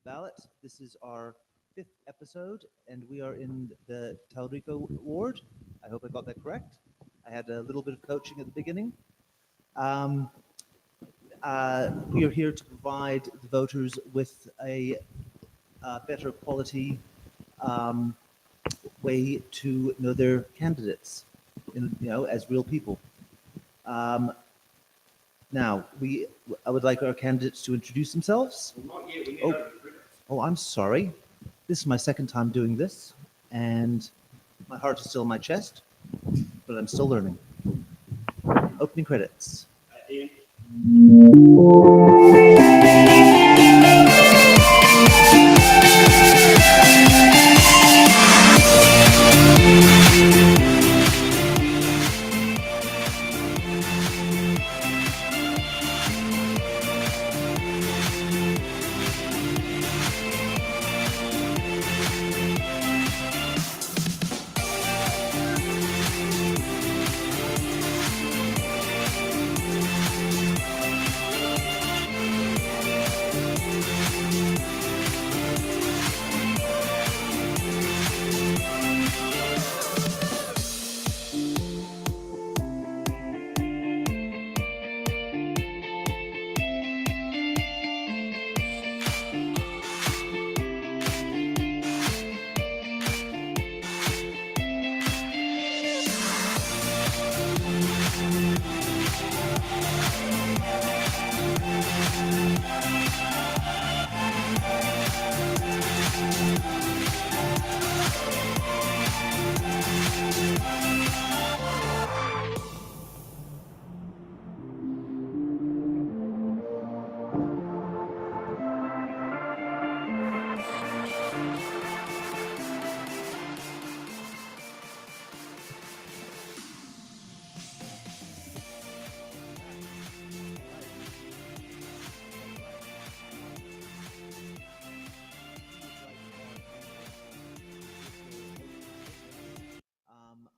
Ballot. This is our 5th episode, and we are in the Tauriko Ward. I hope I got that correct. I had a little bit of coaching at the beginning. We are here to provide the voters with a better quality way to know their candidates, as real people. Now, I would like our candidates to introduce themselves. Not yet, we need Oh. open credits. Oh, I'm sorry. This is my second time doing this, and my heart is still in my chest, but I'm still learning. Opening credits. Ian.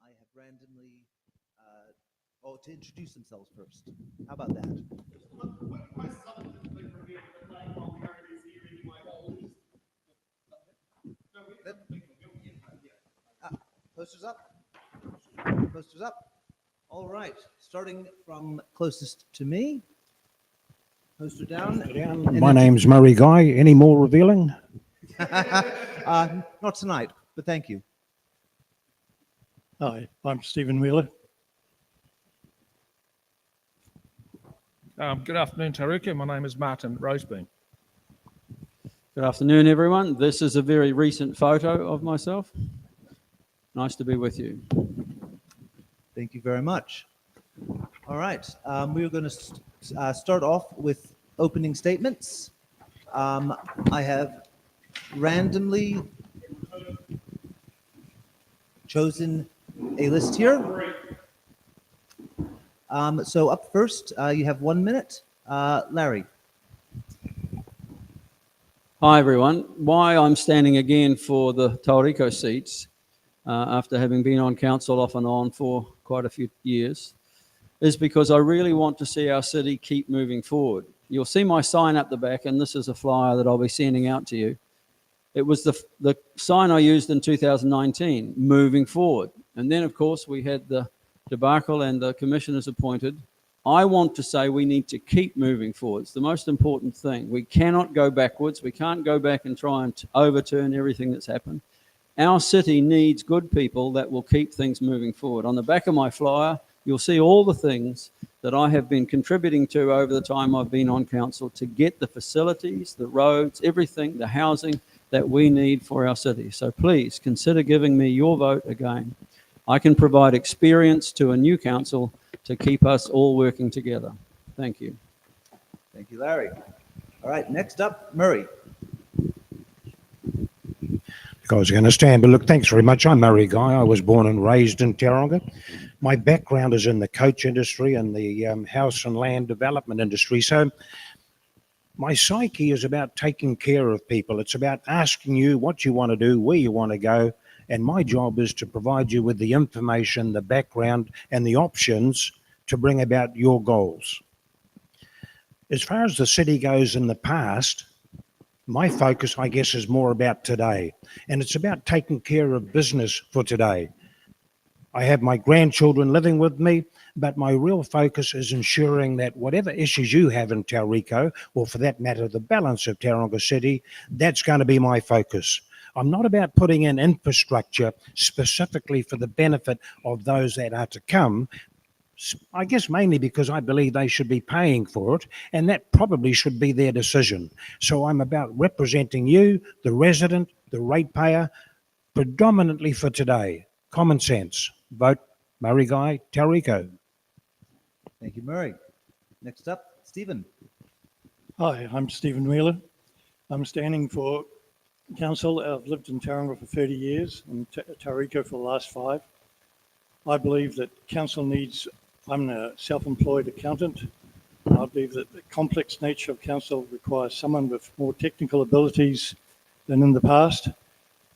I have randomly, to introduce themselves first. How about that? My son has been revealed that Lane Mulcahy is here anyway. No, we haven't been revealed yet. Posters up. Posters up. All right. Starting from closest to me. Poster down. And My then- name's Murray Guy. Any more revealing? Not tonight, but thank you. Hi, I'm Stephen Wheeler. Good afternoon, Tauriko. My name is Martin Rosebean. Good afternoon, everyone. This is a very recent photo of myself. Nice to be with you. Thank you very much. All right. We're going to start off with opening statements. I have randomly chosen a list here. So up first, you have 1 minute. Larry. Hi, everyone. Why I'm standing again for the Tauriko seats after having been on council off and on for quite a few years is because I really want to see our city keep moving forward. You'll see my sign up the back, and this is a flyer that I'll be sending out to you. It was the sign I used in 2019, moving forward. And then, of course, we had the debacle and the commissioners appointed. I want to say we need to keep moving forward. It's the most important thing. We cannot go backwards. We can't go back and try and overturn everything that's happened. Our city needs good people that will keep things moving forward. On the back of my flyer, you'll see all the things that I have been contributing to over the time I've been on council to get the facilities, the roads, everything, the housing that we need for our city. So please consider giving me your vote again. I can provide experience to a new council to keep us all working together. Thank you. Thank you, Larry. All right. Next up, Murray. I was going to stand, but look, thanks very much. I'm Murray Guy. I was born and raised in Tauranga. My background is in the coach industry and the house and land development industry. So my psyche is about taking care of people. It's about asking you what you want to do, where you want to go. And my job is to provide you with the information, the background, and the options to bring about your goals. As far as the city goes in the past, My focus, I guess, is more about today, and it's about taking care of business for today. I have my grandchildren living with me, but my real focus is ensuring that whatever issues you have in Tauriko, or for that matter, the balance of Tauranga City, that's going to be my focus. I'm not about putting in infrastructure specifically for the benefit of those that are to come, I guess mainly because I believe they should be paying for it, and that probably should be their decision. So I'm about representing you, the resident, the ratepayer, predominantly for today. Common sense. Vote Murray Guy, Tauriko. Thank you, Murray. Next up, Stephen. Hi, I'm Stephen Wheeler. I'm standing for council. I've lived in Tauranga for 30 years and Tauriko for the last 5. I believe that council needs, I'm a self-employed accountant. I believe that the complex nature of council requires someone with more technical abilities than in the past,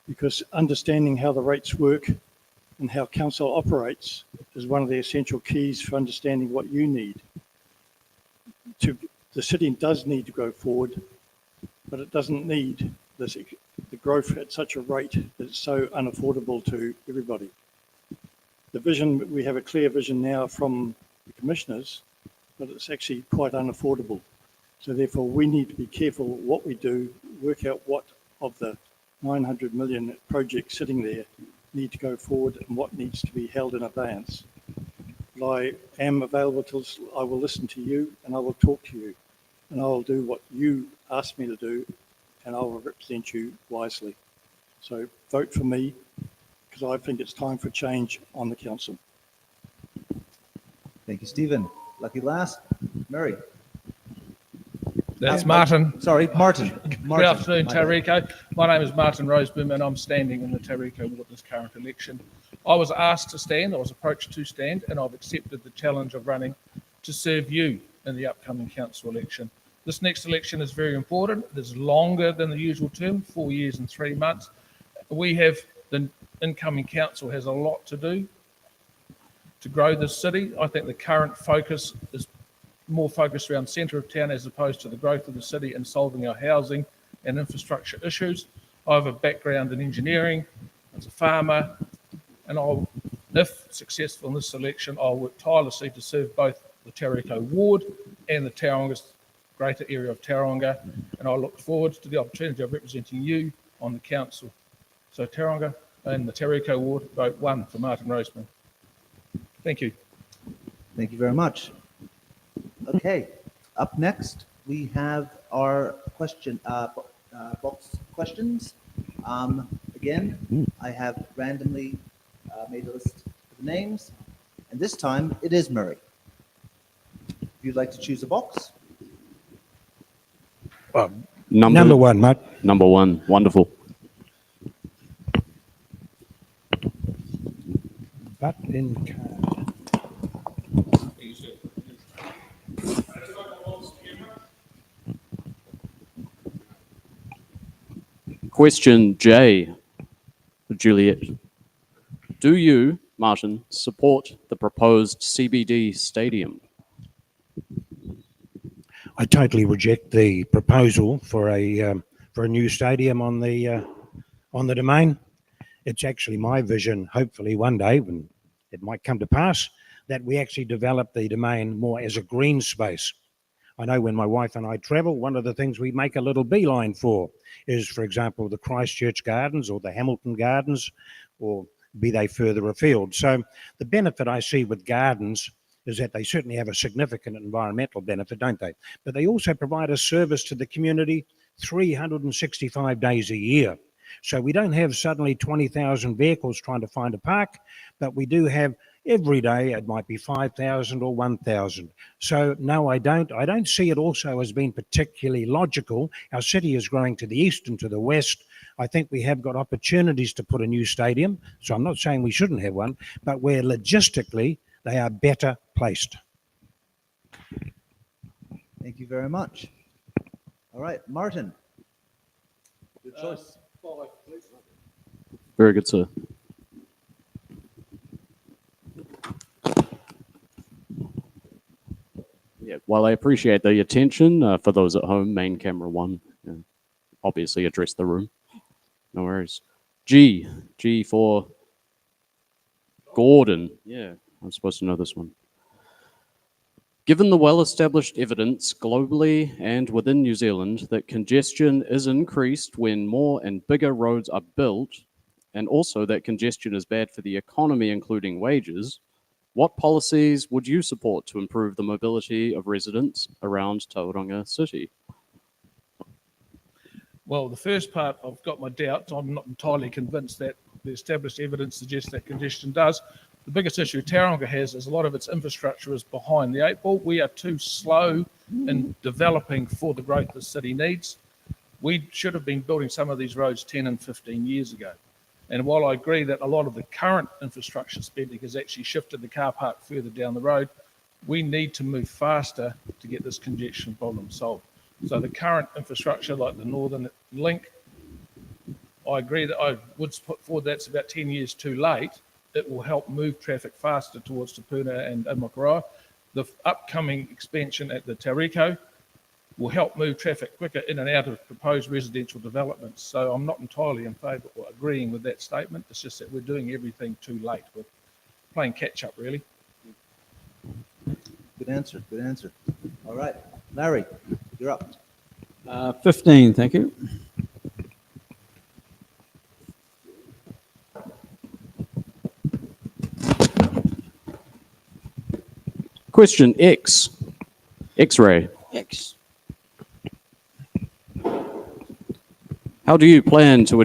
because understanding how the rates work and how council operates is one of the essential keys for understanding what you need. The city does need to go forward, but it doesn't need the growth at such a rate that it's so unaffordable to everybody. The vision, we have a clear vision now from the commissioners, but it's actually quite unaffordable. So therefore we need to be careful what we do, work out what of the 900 million projects sitting there need to go forward and what needs to be held in abeyance. But I am available till I will listen to you and I will talk to you and I will do what you ask me to do and I will represent you wisely. So vote for me because I think it's time for change on the council. Thank you, Stephen. Lucky last, Murray. That's Martin. Sorry, Martin. Good afternoon, My bad. Tauriko. My name is Martin Roseboom and I'm standing in the Tauriko Ward this current election. I was asked to stand, I was approached to stand, and I've accepted the challenge of running to serve you in the upcoming council election. This next election is very important. It is longer than the usual term, 4 years and 3 months. The incoming council has a lot to do to grow this city. I think the current focus is more focused around centre of town as opposed to the growth of the city and solving our housing and infrastructure issues. I have a background in engineering, as a farmer, and if successful in this election, I'll work tirelessly to serve both the Tauriko Ward and the Tauranga, greater area of Tauranga, and I look forward to the opportunity of representing you on the council. So Tauranga and the Tauriko Ward, vote 1 for Martin Roseman. Thank you. Thank you very much. Okay, up next, we have our question box questions. Again, I have randomly made a list of the names, and this time it is Murray. If you'd like to choose a box. Number 1, mate. Number 1, wonderful. Butt in card. Question J, Juliet. Do you, Martin, support the proposed CBD stadium? I totally reject the proposal for a new stadium on the domain. It's actually my vision, hopefully one day, when it might come to pass, that we actually develop the domain more as a green space. I know when my wife and I travel, one of the things we make a little beeline for is, for example, the Christchurch Gardens or the Hamilton Gardens, or be they further afield. So the benefit I see with gardens is that they certainly have a significant environmental benefit, don't they? But they also provide a service to the community 365 days a year. So we don't have suddenly 20,000 vehicles trying to find a park, but we do have every day it might be 5,000 or 1,000. So no, I don't see it also as being particularly logical. Our city is growing to the east and to the west. I think we have got opportunities to put a new stadium. So I'm not saying we shouldn't have one, but where logistically they are better placed. Thank you very much. All right, Martin. Good choice. Very good, sir. Yeah, while I appreciate the attention, for those at home, main camera 1, obviously address the room. No worries. G for Gordon. Yeah, I'm supposed to know this one. Given the well-established evidence globally and within New Zealand that congestion is increased when more and bigger roads are built, and also that congestion is bad for the economy, including wages, what policies would you support to improve the mobility of residents around Tauranga City? Well, the first part, I've got my doubts. I'm not entirely convinced that the established evidence suggests that congestion does. The biggest issue Tauranga has is a lot of its infrastructure is behind the eight ball. We are too slow in developing for the growth the city needs. We should have been building some of these roads 10 and 15 years ago. And while I agree that a lot of the current infrastructure spending has actually shifted the car park further down the road, we need to move faster to get this congestion problem solved. So the current infrastructure, like the Northern Link, I agree that I would put forward that's about 10 years too late. It will help move traffic faster towards Te Puna and Amakoroa. The upcoming expansion at the Tauriko will help move traffic quicker in and out of proposed residential developments. So I'm not entirely in favour of agreeing with that statement. It's just that we're doing everything too late. We're playing catch up, really. Good answer, good answer. All right, Larry, you're up. 15, thank you. Question X. X-ray. X. How do you plan to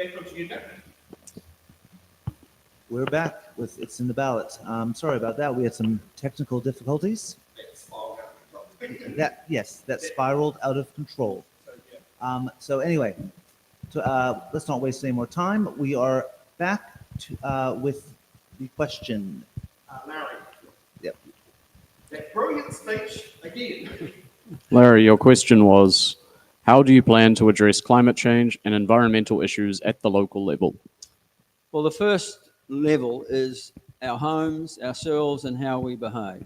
Back onto you, Nick. We're back with It's in the Ballot. Sorry about that. We had some technical difficulties. That spiraled out of control. So anyway, let's not waste any more time. We are back with the question. Larry, Yep. that brilliant speech again. Larry, your question was, how do you plan to address climate change and environmental issues at the local level? Well, the first level is our homes, ourselves, and how we behave.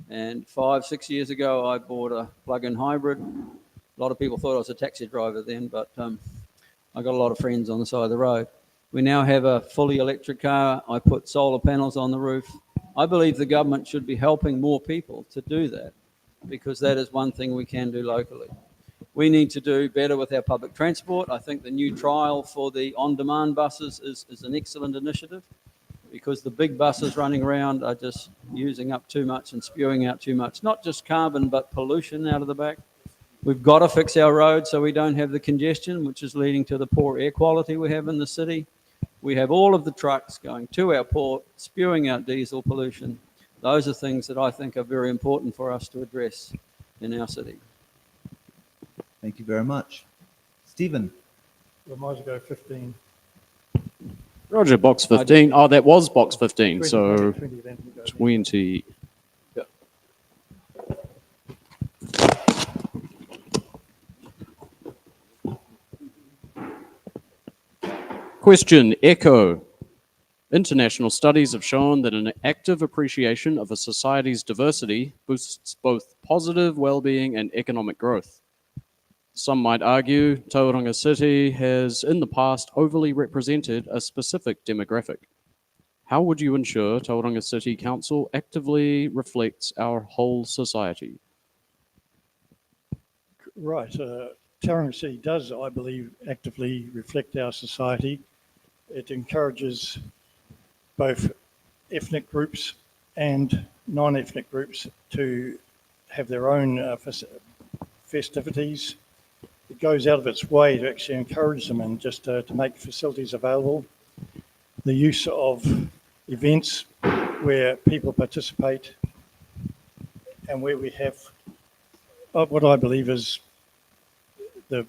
And 5-6 years ago, I bought a plug-in hybrid. A lot of people thought I was a taxi driver then, but I got a lot of friends on the side of the road. We now have a fully electric car. I put solar panels on the roof. I believe the government should be helping more people to do that, because that is one thing we can do locally. We need to do better with our public transport. I think the new trial for the on-demand buses is an excellent initiative, because the big buses running around are just using up too much and spewing out too much, not just carbon, but pollution out of the back. We've got to fix our roads so we don't have the congestion, which is leading to the poor air quality we have in the city. We have all of the trucks going to our port, spewing out diesel pollution. Those are things that I think are very important for us to address in our city. Thank you very much. Stephen. We might as well go 15. Roger, box 15. Oh, that was box 15. So 20, then we go 20. Yeah. Question, echo. International studies have shown that an active appreciation of a society's diversity boosts both positive well-being and economic growth. Some might argue Tauranga City has in the past overly represented a specific demographic. How would you ensure Tauranga City Council actively reflects our whole society? Right. Tauranga City does, I believe, actively reflect our society. It encourages both ethnic groups and non-ethnic groups to have their own festivities. It goes out of its way to actually encourage them and just to make facilities available. The use of events where people participate and where we have what I believe is the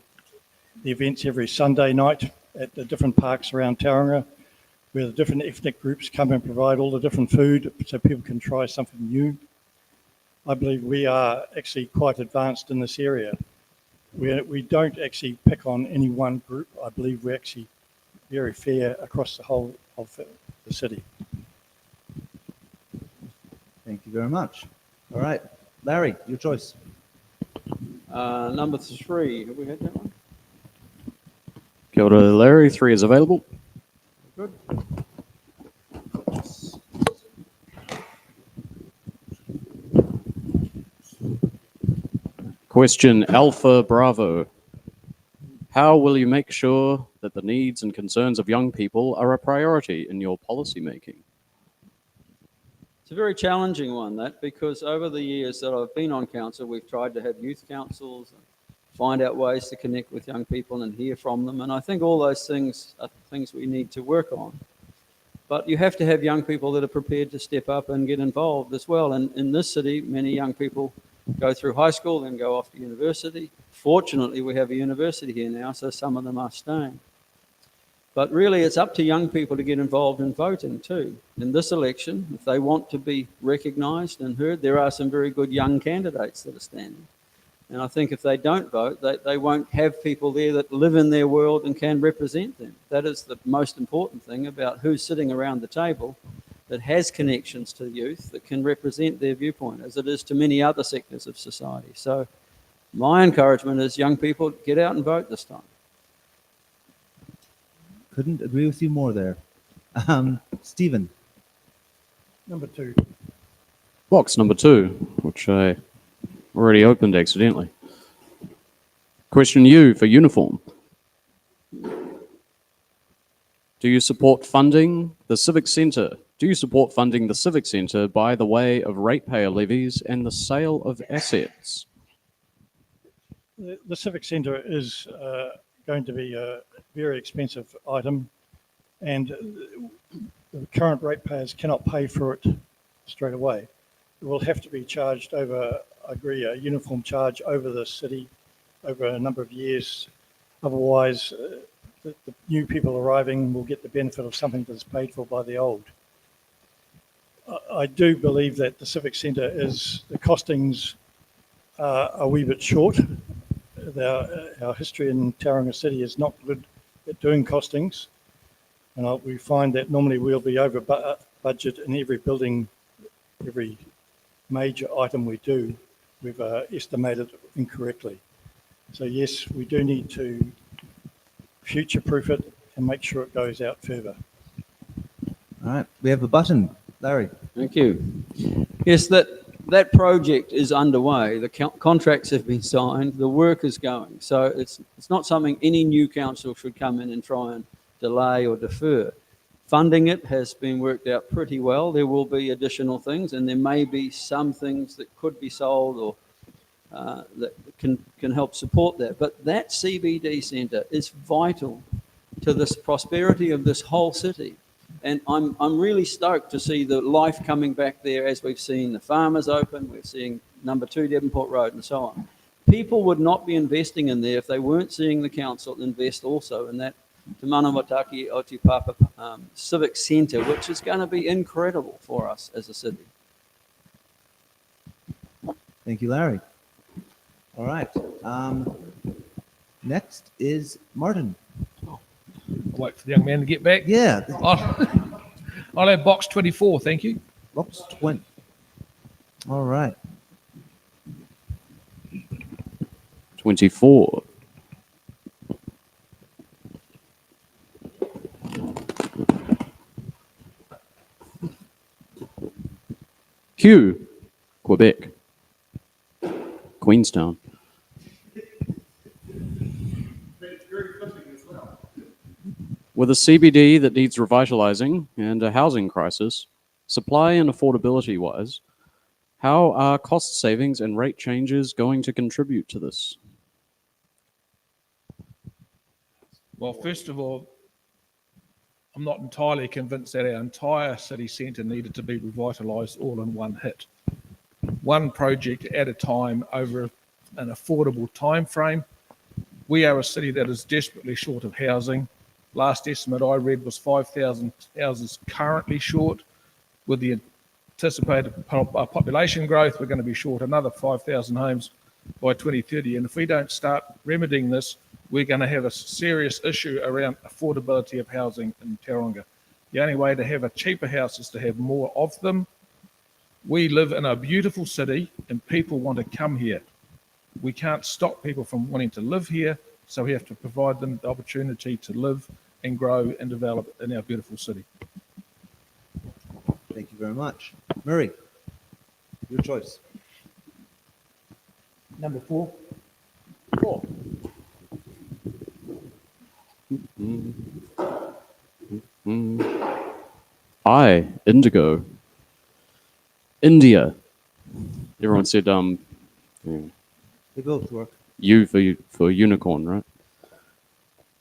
events every Sunday night at the different parks around Tauranga, where the different ethnic groups come and provide all the different food so people can try something new. I believe we are actually quite advanced in this area. We don't actually pick on any one group. I believe we're actually very fair across the whole of the city. Thank you very much. All right. Larry, your choice. Number 3, have we had that one? Kia ora, Larry. 3 is available. Good. Question Alpha Bravo. How will you make sure that the needs and concerns of young people are a priority in your policy making? It's a very challenging one, that, because over the years that I've been on council, we've tried to have youth councils and find out ways to connect with young people and hear from them. And I think all those things are things we need to work on. But you have to have young people that are prepared to step up and get involved as well. And in this city, many young people go through high school, then go off to university. Fortunately, we have a university here now, so some of them are staying. But really, it's up to young people to get involved in voting too. In this election, if they want to be recognised and heard, there are some very good young candidates that are standing. And I think if they don't vote, they won't have people there that live in their world and can represent them. That is the most important thing about who's sitting around the table that has connections to youth, that can represent their viewpoint, as it is to many other sectors of society. So my encouragement is young people, get out and vote this time. Couldn't agree with you more there. Stephen. Number 2. Box number 2, which I already opened accidentally. Question U for uniform. Do you support funding the Civic Centre? Do you support funding the Civic Centre by the way of ratepayer levies and the sale of assets? The Civic Centre is going to be a very expensive item, and the current ratepayers cannot pay for it straight away. It will have to be charged over, I agree, a uniform charge over the city over a number of years. Otherwise, the new people arriving will get the benefit of something that's paid for by the old. I do believe that the Civic Centre the costings are a wee bit short. Our history in Tauranga City is not good at doing costings. And we find that normally we'll be over budget in every building, every major item we do, we've estimated incorrectly. So yes, we do need to future-proof it and make sure it goes out further. All right, we have a button. Larry. Thank you. Yes, that project is underway. The contracts have been signed. The work is going. So it's not something any new council should come in and try and delay or defer. Funding it has been worked out pretty well. There will be additional things, and there may be some things that could be sold or that can help support that. But that CBD centre is vital to this prosperity of this whole city. And I'm really stoked to see the life coming back there, as we've seen the farmers open, we're seeing number 2 Devonport Road and so on. People would not be investing in there if they weren't seeing the council invest also in that Te Manamataki Otipapa Civic Centre, which is going to be incredible for us as a city. Thank you, Larry. All right. Next is Martin. I'll wait for the young man to get back. Yeah, I'll have box 24, thank you. box 20. All right. 24. Q, Quebec. Queenstown. With a CBD that needs revitalising and a housing crisis, supply and affordability wise, how are cost savings and rate changes going to contribute to this? Well, first of all, I'm not entirely convinced that our entire city centre needed to be revitalised all in one hit. One project at a time over an affordable time frame. We are a city that is desperately short of housing. Last estimate I read was 5,000 houses currently short. With the anticipated population growth, we're going to be short another 5,000 homes by 2030. And if we don't start remedying this, we're going to have a serious issue around affordability of housing in Tauranga. The only way to have a cheaper house is to have more of them. We live in a beautiful city and people want to come here. We can't stop people from wanting to live here, so we have to provide them the opportunity to live and grow and develop in our beautiful city. Thank you very much. Murray, your choice. Number 4. I, Indigo. India. Everyone said, yeah. They both work. U for unicorn, right?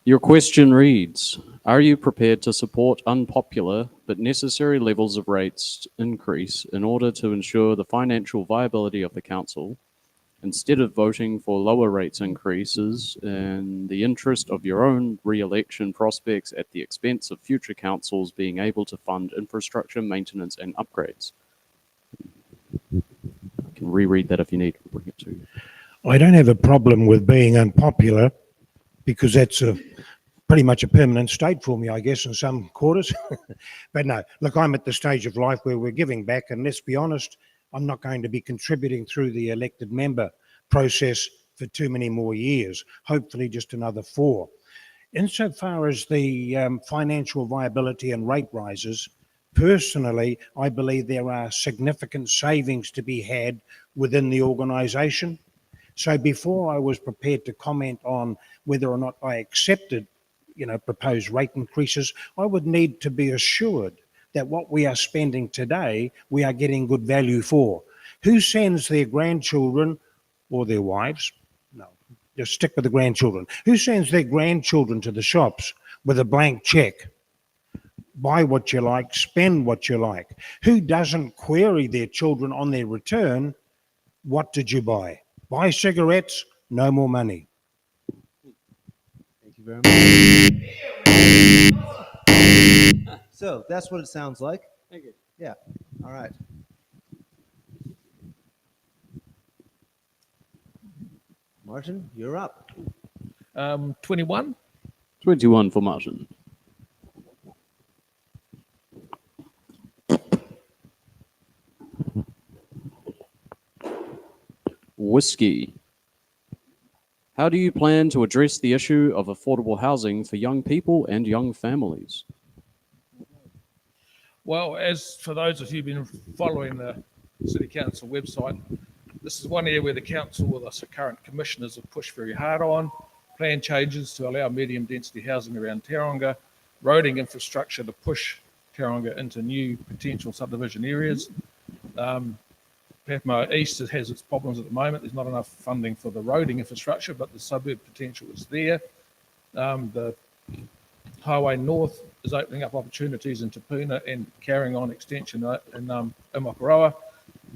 Your question reads, are you prepared to support unpopular but necessary levels of rates increase in order to ensure the financial viability of the council, instead of voting for lower rates increases in the interest of your own re-election prospects at the expense of future councils being able to fund infrastructure, maintenance and upgrades? I can reread that if you need. Bring it to you. I don't have a problem with being unpopular because that's pretty much a permanent state for me, I guess, in some quarters. But no, look, I'm at the stage of life where we're giving back, and let's be honest, I'm not going to be contributing through the elected member process for too many more years, hopefully just another 4. Insofar as the financial viability and rate rises, personally, I believe there are significant savings to be had within the organisation. So before I was prepared to comment on whether or not I accepted, proposed rate increases, I would need to be assured that what we are spending today, we are getting good value for. Who sends their grandchildren or their wives? No, Just stick with the grandchildren. Who sends their grandchildren to the shops with a blank check? Buy what you like, spend what you like. Who doesn't query their children on their return? What did you buy? Buy cigarettes, no more money. Thank you very much. So that's what it sounds like. Thank you. Yeah. All right. Martin, you're up. 21. 21 for Martin. Whiskey. How do you plan to address the issue of affordable housing for young people and young families? Well, as for those of you who've been following the City Council website, this is one area where the council with us current commissioners have pushed very hard on. Plan changes to allow medium density housing around Tauranga, roading infrastructure to push Tauranga into new potential subdivision areas. Patmo East has its problems at the moment. There's not enough funding for the roading infrastructure, but the suburb potential is there. The Highway North is opening up opportunities in Te Puna and carrying on extension in Imakaroa.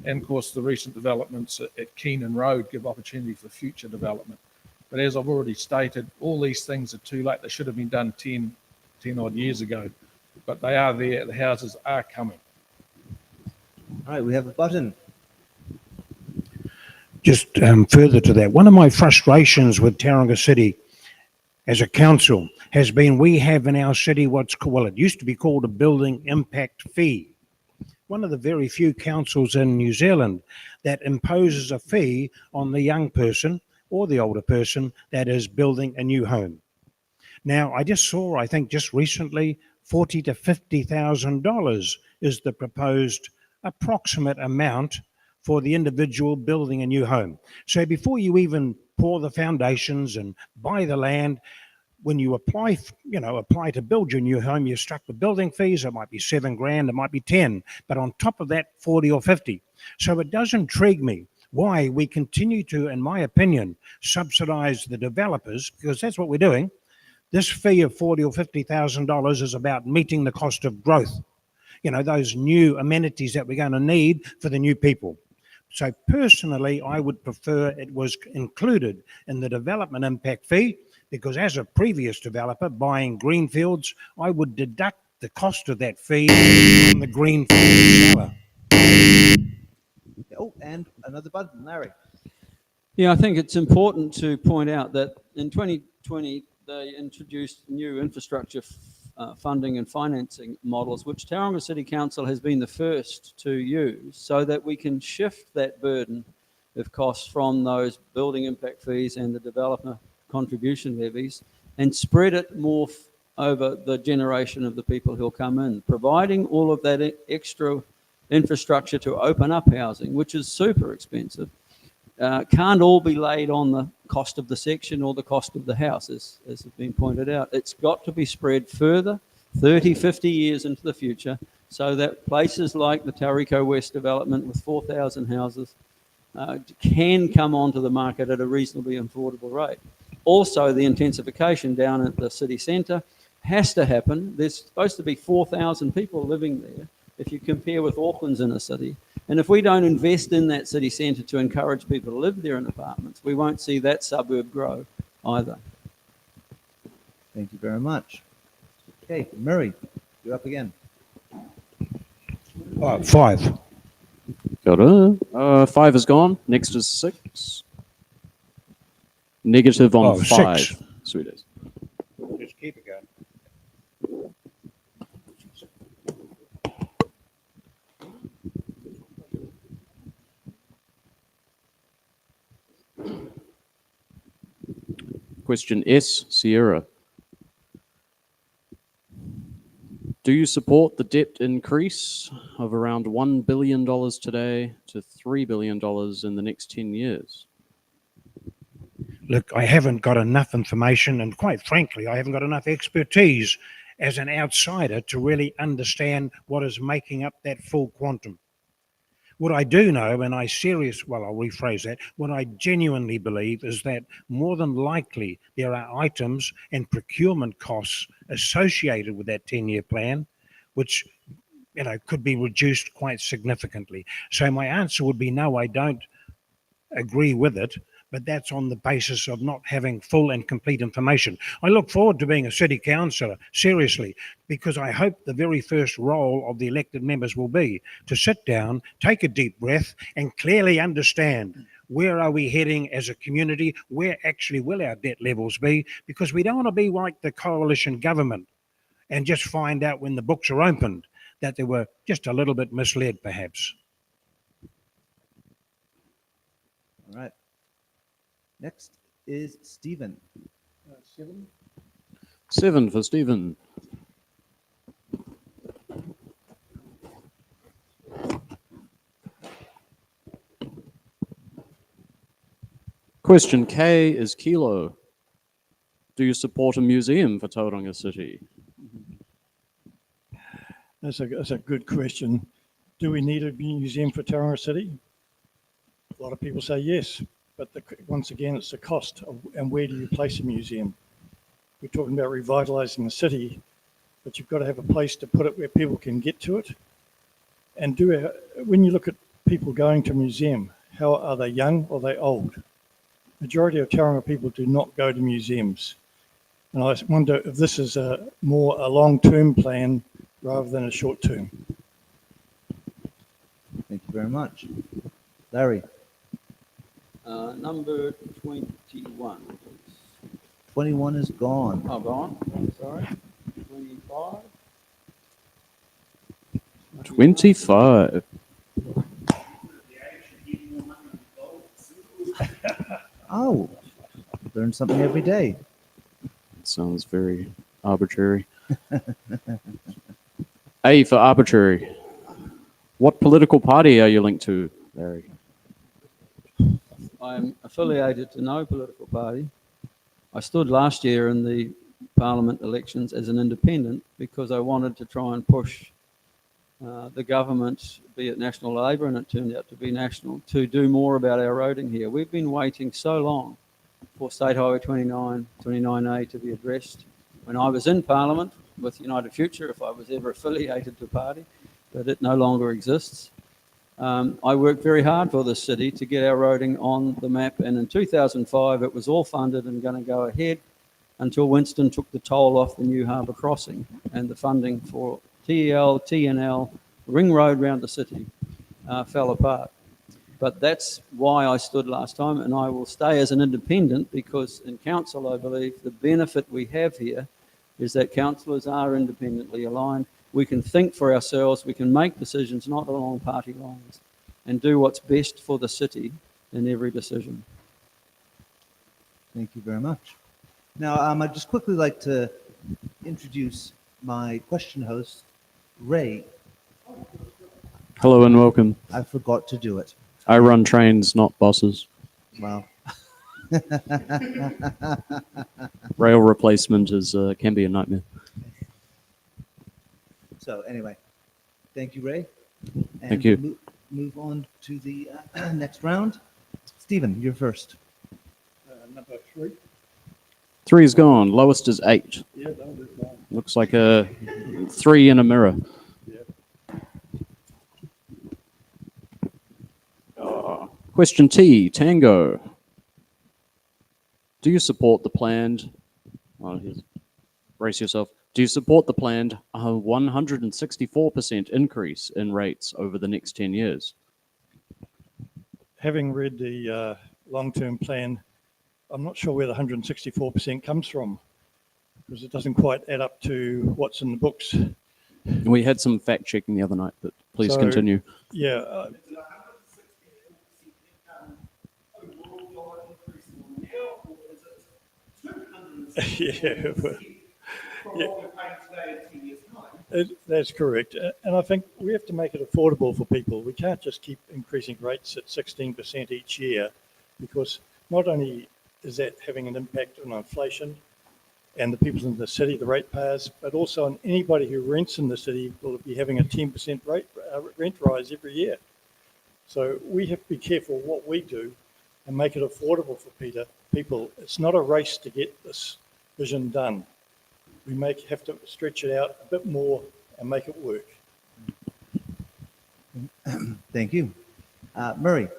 And of course, the recent developments at Keenan Road give opportunity for future development. But as I've already stated, all these things are too late. They should have been done 10 odd years ago, but they are there. The houses are coming. All right, we have a button. Just further to that, one of my frustrations with Tauranga City as a council has been we have in our city what's called, well, it used to be called a building impact fee. One of the very few councils in New Zealand that imposes a fee on the young person or the older person that is building a new home. Now, I just saw, I think just recently, $40,000 to $50,000 is the proposed approximate amount for the individual building a new home. So before you even pour the foundations and buy the land, when you apply to build your new home, you're struck with building fees. It might be $7,000, it might be 10, but on top of that, 40 or 50. So it does intrigue me why we continue to, in my opinion, subsidize the developers, because that's what we're doing. This fee of $40,000 or $50,000 is about meeting the cost of growth. You know, those new amenities that we're going to need for the new people. So personally, I would prefer it was included in the development impact fee, because as a previous developer buying greenfields, I would deduct the cost of that fee from the greenfield seller. Oh, and another button, Larry. Yeah, I think it's important to point out that in 2020, they introduced new infrastructure funding and financing models, which Tauranga City Council has been the first to use, so that we can shift that burden of costs from those building impact fees and the developer contribution levies and spread it more over the generation of the people who'll come in, providing all of that extra infrastructure to open up housing, which is super expensive. Can't all be laid on the cost of the section or the cost of the house, as has been pointed out. It's got to be spread further, 30, 50 years into the future, so that places like the Tauriko West development with 4,000 houses can come onto the market at a reasonably affordable rate. Also, the intensification down at the city centre has to happen. There's supposed to be 4,000 people living there if you compare with Auckland's inner city. And if we don't invest in that city centre to encourage people to live there in apartments, we won't see that suburb grow either. Thank you very much. Okay, Murray, you're up again. 5. Got it. 5 is gone. Next is 6. Negative on 5. 6. Sweet as. Just keep it going. Question S, Sierra. Do you support the debt increase of around $1 billion today to $3 billion in the next 10 years? Look, I haven't got enough information, and quite frankly, I haven't got enough expertise as an outsider to really understand what is making up that full quantum. What I do know, and I'll rephrase that, what I genuinely believe is that more than likely there are items and procurement costs associated with that 10-year plan, which, could be reduced quite significantly. So my answer would be no, I don't agree with it, but that's on the basis of not having full and complete information. I look forward to being a city councillor, seriously, because I hope the very first role of the elected members will be to sit down, take a deep breath, and clearly understand where are we heading as a community, where actually will our debt levels be, because we don't want to be like the coalition government and just find out when the books are opened that they were just a little bit misled, perhaps. All right. Next is Stephen. 7 for Stephen. Question K is Kilo. Do you support a museum for Tauranga City? That's a good question. Do we need a museum for Tauranga City? A lot of people say yes, but once again, it's the cost and where do you place a museum? We're talking about revitalising the city, but you've got to have a place to put it where people can get to it. And when you look at people going to a museum, how are they, young or are they old? Majority of Tauranga people do not go to museums. And I wonder if this is more a long-term plan rather than a short-term. Thank you very much. Larry. Number 21, please. 21 is gone. Oh, gone. Sorry. 25. 25. Oh, learn something every day. Sounds very arbitrary. A for arbitrary. What political party are you linked to, Larry? I'm affiliated to no political party. I stood last year in the Parliament elections as an independent because I wanted to try and push the government, be it National Labor, and it turned out to be National, to do more about our roading here. We've been waiting so long for State Highway 29, 29A to be addressed. When I was in Parliament with United Future, if I was ever affiliated to a party, but it no longer exists. I worked very hard for this city to get our roading on the map, and in 2005 it was all funded and going to go ahead until Winston took the toll off the New Harbour crossing, and the funding for TEL, TNL, Ring Road round the city fell apart. But that's why I stood last time, and I will stay as an independent because in council I believe the benefit we have here is that councillors are independently aligned. We can think for ourselves, we can make decisions not along party lines and do what's best for the city in every decision. Thank you very much. Now, I'd just quickly like to introduce my question host, Ray. Hello and welcome. I forgot to do it. I run trains, not buses. Wow. Rail replacement can be a nightmare. So anyway, thank you, Ray. And Thank you. we'll move on to the next round. Stephen, you're first. Number 3. 3 is gone. Lowest is 8. Yeah, that'll do fine. Looks like a 3 in a mirror. Question T, Tango. Do you support the planned, brace yourself, do you support the planned 164% increase in rates over the next 10 years? Having read the long-term plan, I'm not sure where the 164% comes from because it doesn't quite add up to what's in the books. We had some fact checking the other night, but please So, continue. Yeah, yeah, well, that's correct. And I think we have to make it affordable for people. We can't just keep increasing rates at 16% each year because not only is that having an impact on inflation and the people in the city, the ratepayers, but also on anybody who rents in the city will be having a 10% rent rise every year. So we have to be careful what we do and make it affordable for people. It's not a race to get this vision done. We have to stretch it out a bit more and make it work. Thank you. Murray,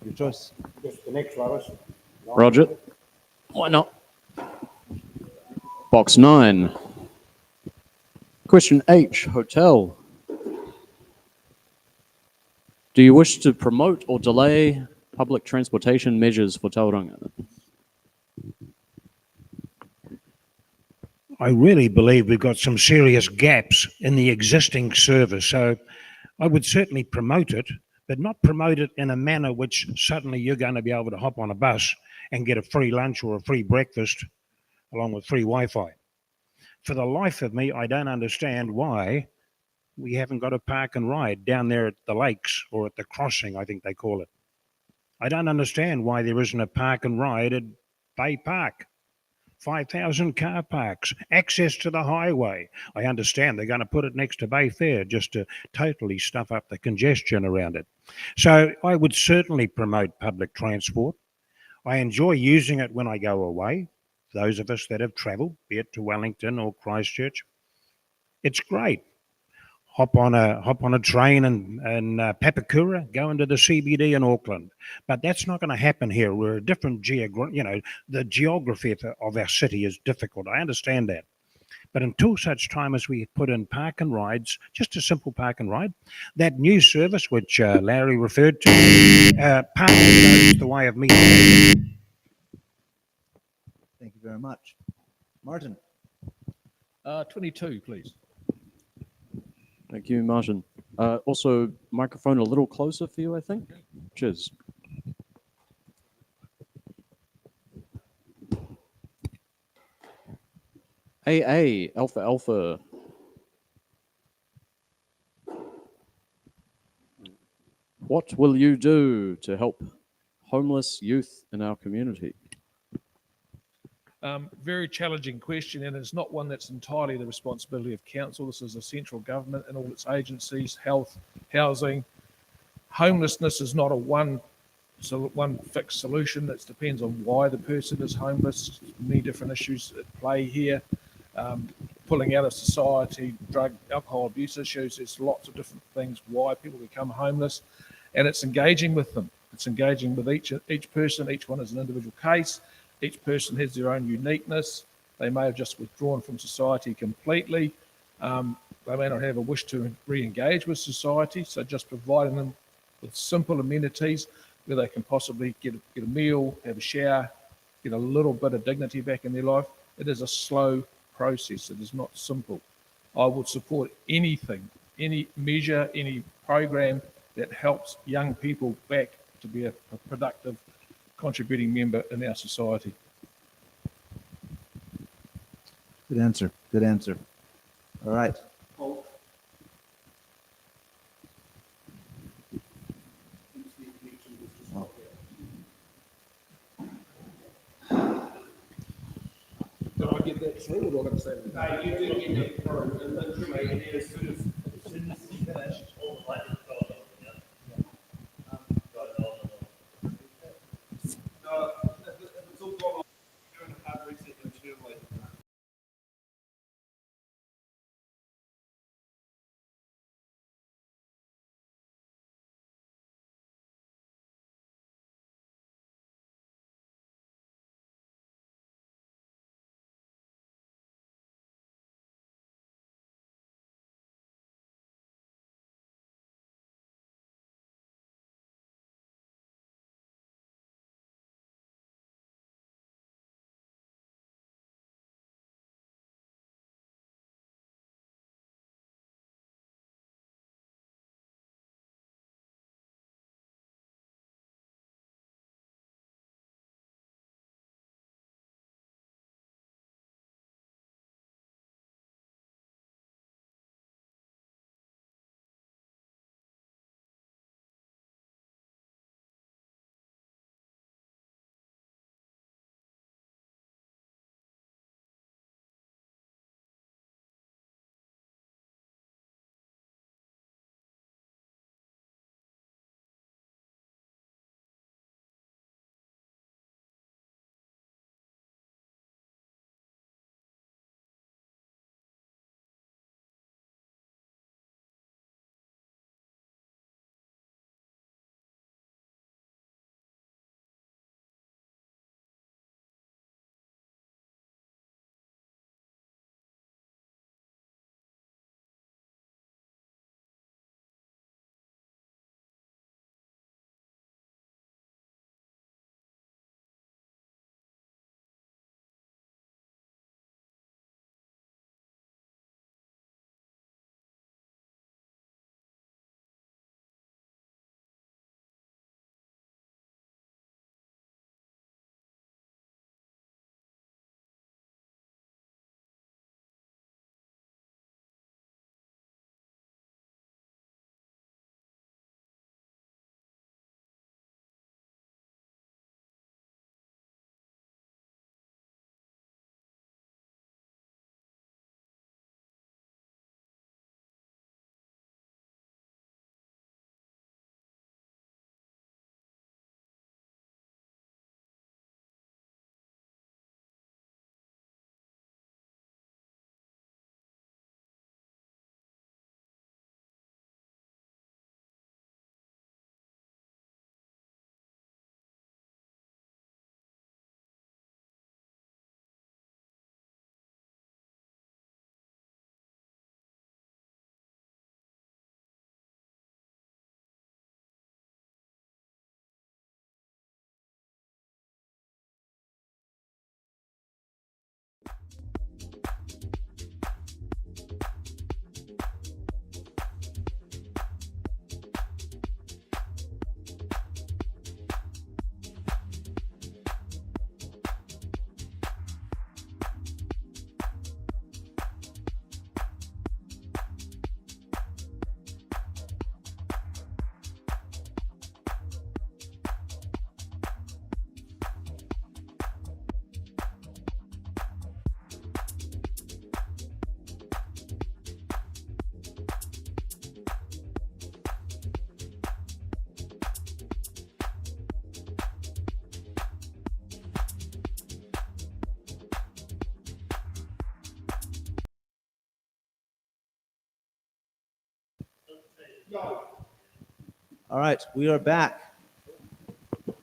your choice. Just the next lowest. Roger. Why not? Box 9. Question H, hotel. Do you wish to promote or delay public transportation measures for Tauranga? I really believe we've got some serious gaps in the existing service. So I would certainly promote it, but not promote it in a manner which suddenly you're going to be able to hop on a bus and get a free lunch or a free breakfast along with free Wi-Fi. For the life of me, I don't understand why we haven't got a park and ride down there at the lakes or at the crossing, I think they call it. I don't understand why there isn't a park and ride at Bay Park. 5,000 car parks, access to the highway. I understand they're going to put it next to Bay Fair just to totally stuff up the congestion around it. So I would certainly promote public transport. I enjoy using it when I go away. Those of us that have travelled, be it to Wellington or Christchurch, it's great. Hop on a train and Papakura, go into the CBD in Auckland. But that's not going to happen here. We're a different the geography of our city is difficult. I understand that. But until such time as we put in park and rides, just a simple park and ride, that new service which Larry referred to, parking goes the way of me. Thank you very much. Martin. 22, please. Thank you, Martin. Also, microphone a little closer for you, I think. Cheers. AA, Alpha Alpha. What will you do to help homeless youth in our community? Very challenging question, and it's not one that's entirely the responsibility of council. This is a central government and all its agencies, health, housing. Homelessness is not a one fixed solution. It depends on why the person is homeless. Many different issues at play here. Pulling out of society, drug, alcohol abuse issues. There's lots of different things why people become homeless, and it's engaging with them. It's engaging with each person. Each one is an individual case. Each person has their own uniqueness. They may have just withdrawn from society completely. They may not have a wish to re-engage with society. So just providing them with simple amenities where they can possibly get a meal, have a shower, get a little bit of dignity back in their life. It is a slow process. It is not simple. I would support anything, any measure, any program that helps young people back to be a productive, contributing member in our society. Good answer. Good answer. All right. Did I get that through, or do I got to say that? No, you did get it through, and literally, as soon as he finished, all the lights were going. It's all gone. Doing a hard reset internally. All right, we are back. All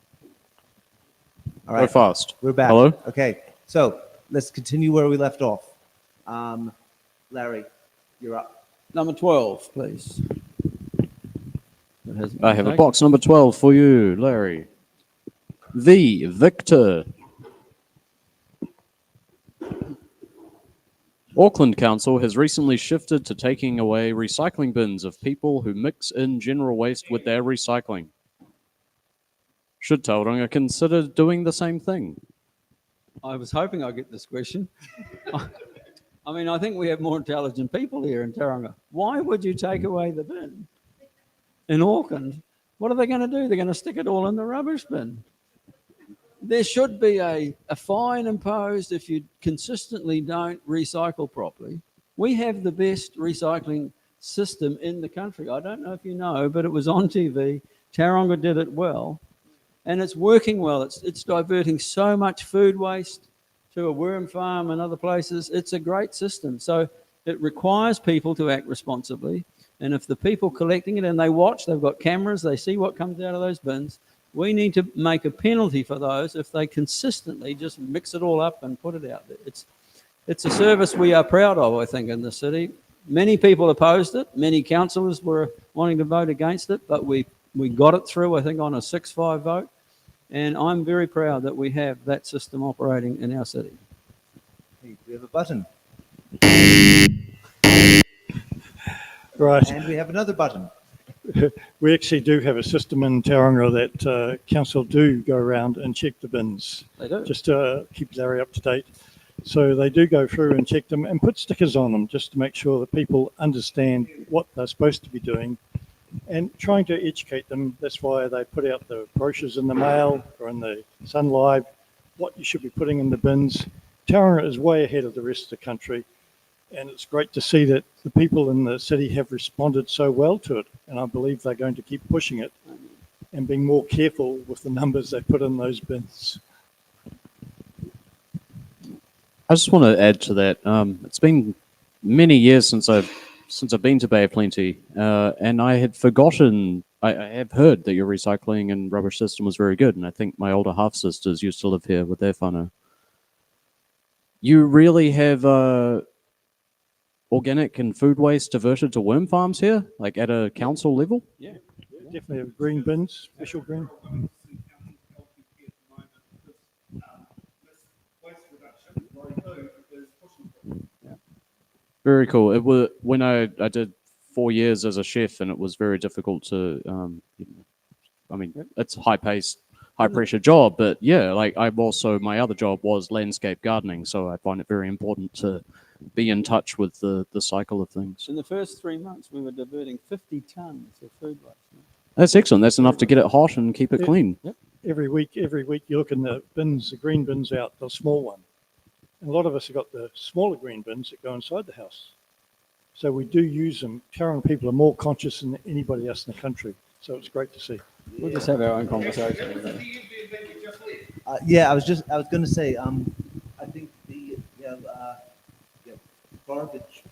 Go right, fast. we're back. Hello? Okay, so let's continue where we left off. Larry, you're up. Number 12, please. That hasn't I been have a taken. box number 12 for you, Larry. V. Victor. Auckland Council has recently shifted to taking away recycling bins of people who mix in general waste with their recycling. Should Tauranga consider doing the same thing? I was hoping I'd get this question. I mean, I think we have more intelligent people here in Tauranga. Why would you take away the bin in Auckland? What are they going to do? They're going to stick it all in the rubbish bin. There should be a fine imposed if you consistently don't recycle properly. We have the best recycling system in the country. I don't know if you know, but it was on TV. Tauranga did it well, and it's working well. It's diverting so much food waste to a worm farm and other places. It's a great system. So it requires people to act responsibly. And if the people collecting it and they watch, they've got cameras, they see what comes out of those bins, we need to make a penalty for those if they consistently just mix it all up and put it out there. It's a service we are proud of, I think, in the city. Many people opposed it. Many councillors were wanting to vote against it, but we got it through, I think, on a 6-5 vote. And I'm very proud that we have that system operating in our city. Hey, we have a button, Right. and we have another button. We actually do have a system in Tauranga that council do go around and check the bins, They do. just to keep Larry up to date. So they do go through and check them and put stickers on them just to make sure that people understand what they're supposed to be doing and trying to educate them. That's why they put out the brochures in the mail or in the Sun Live, what you should be putting in the bins. Tauranga is way ahead of the rest of the country. And it's great to see that the people in the city have responded so well to it. And I believe they're going to keep pushing it and being more careful with the numbers they put in those bins. I just want to add to that. It's been many years since I've been to Bay of Plenty, and I had forgotten. I have heard that your recycling and rubbish system was very good, and I think my older half sisters used to live here with their whānau. You really have organic and food waste diverted to worm farms here, like at a council level? Yeah. Definitely have green bins, special green. Very cool. It was when I did 4 years as a chef, and it was very difficult to. I mean, it's a high-paced, high-pressure job, but yeah, like my other job was landscape gardening, so I find it very important to be in touch with the cycle of things. In the first 3 months, we were diverting 50 tons of food waste. That's excellent. That's enough to get it hot and keep it Yeah. clean. Every week you look in the bins, the green bins out, the small one. And a lot of us have got the smaller green bins that go inside the house. So we do use them. Tauranga people are more conscious than anybody else in the country. So it's great to see. We'll just have our own conversation. Yeah, I was going to say, I think the garbage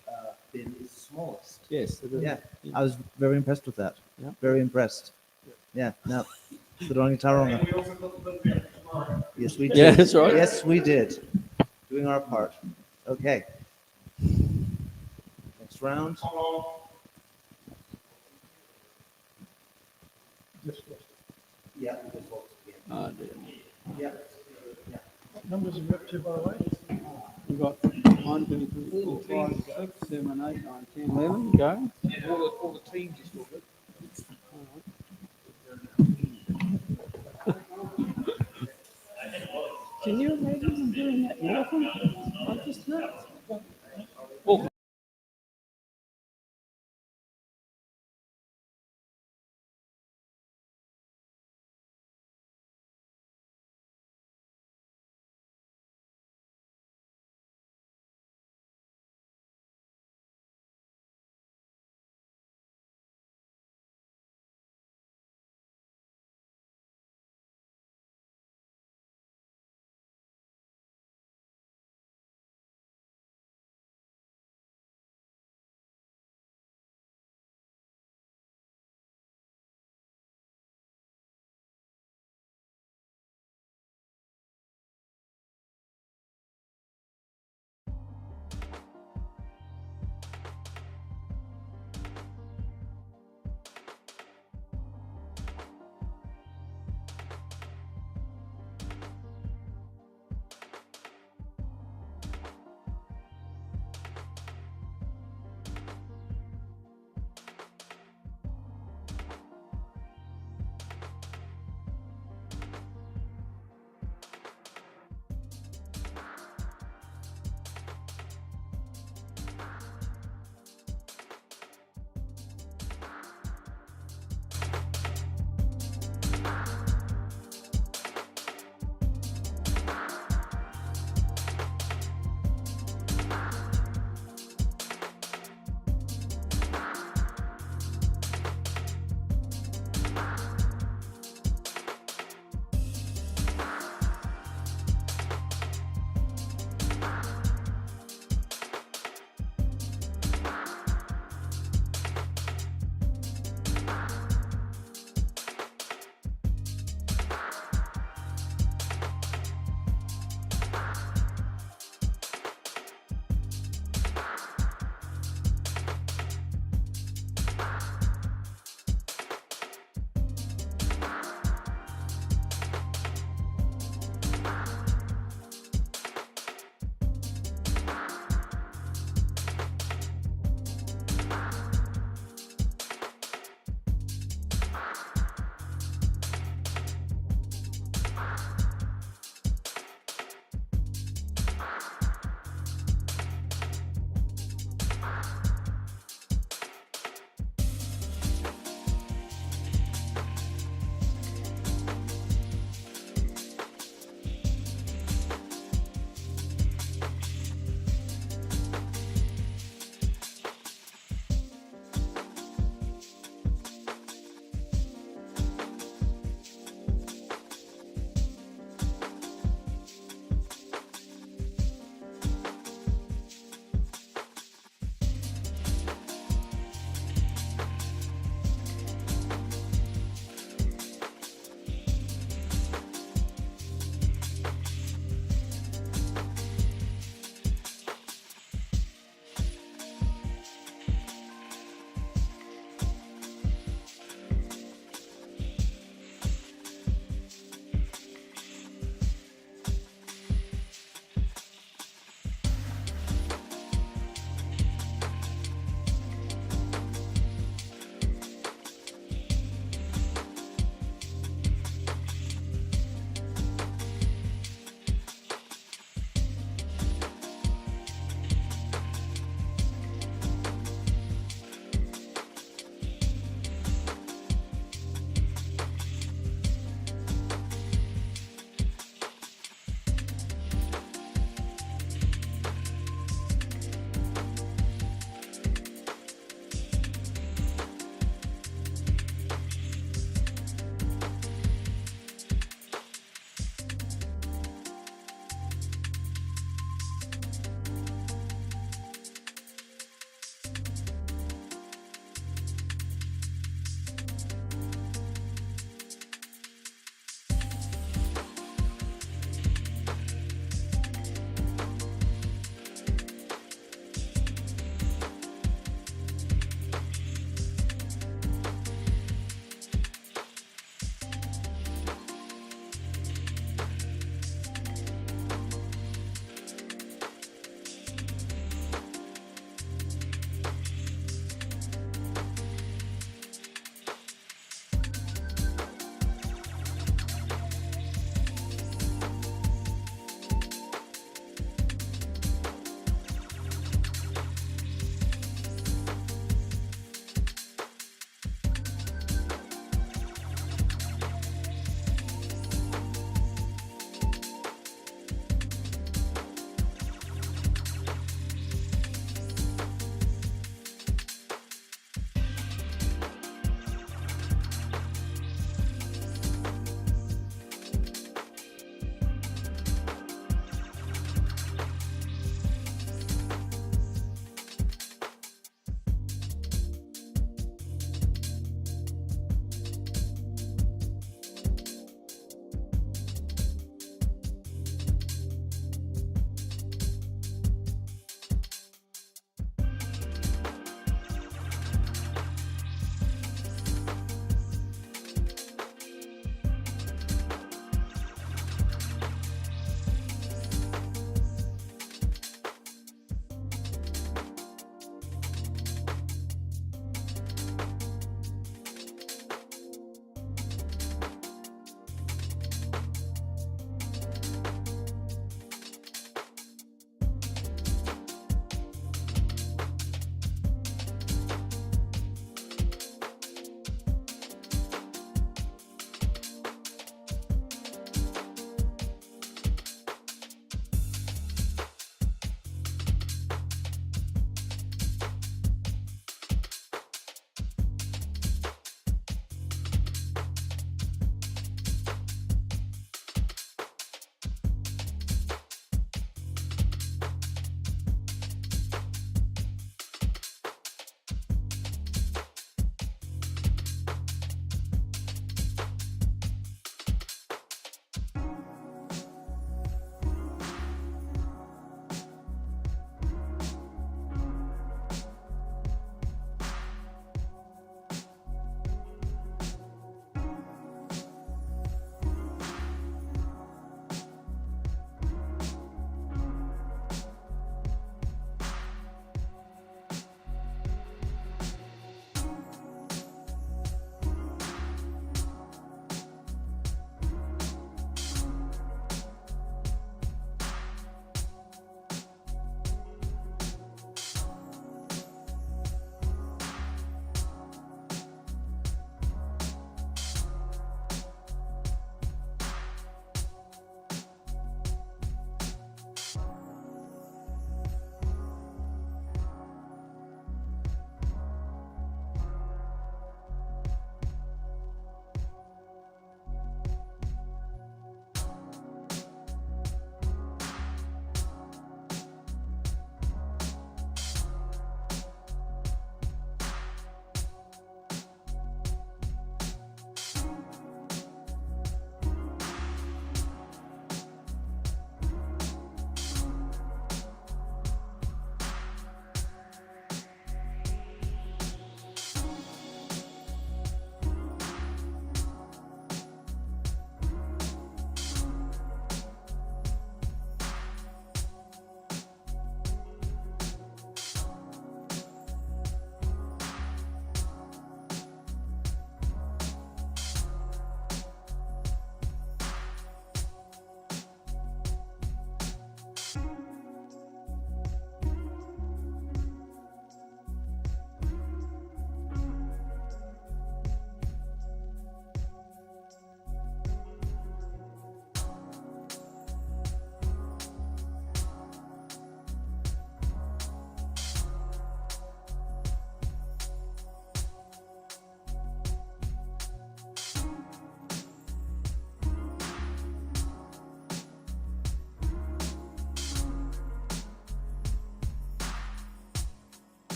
bin is smallest. Yes. It is. Yeah, I was very impressed with that. Yeah. Very impressed. Yeah, now, Tauranga. Yes, we did. Yeah, that's right. Yes, we did. Doing our part. Okay. Next round. Yeah. Oh, dear. Yeah. What numbers are we up to, by the way? We've got 1, 2, 3, 4, 5, 6, 7, 8, 9, 10, 11. Go. All the teams are still good. Can you imagine them doing that in Auckland? I just nuts.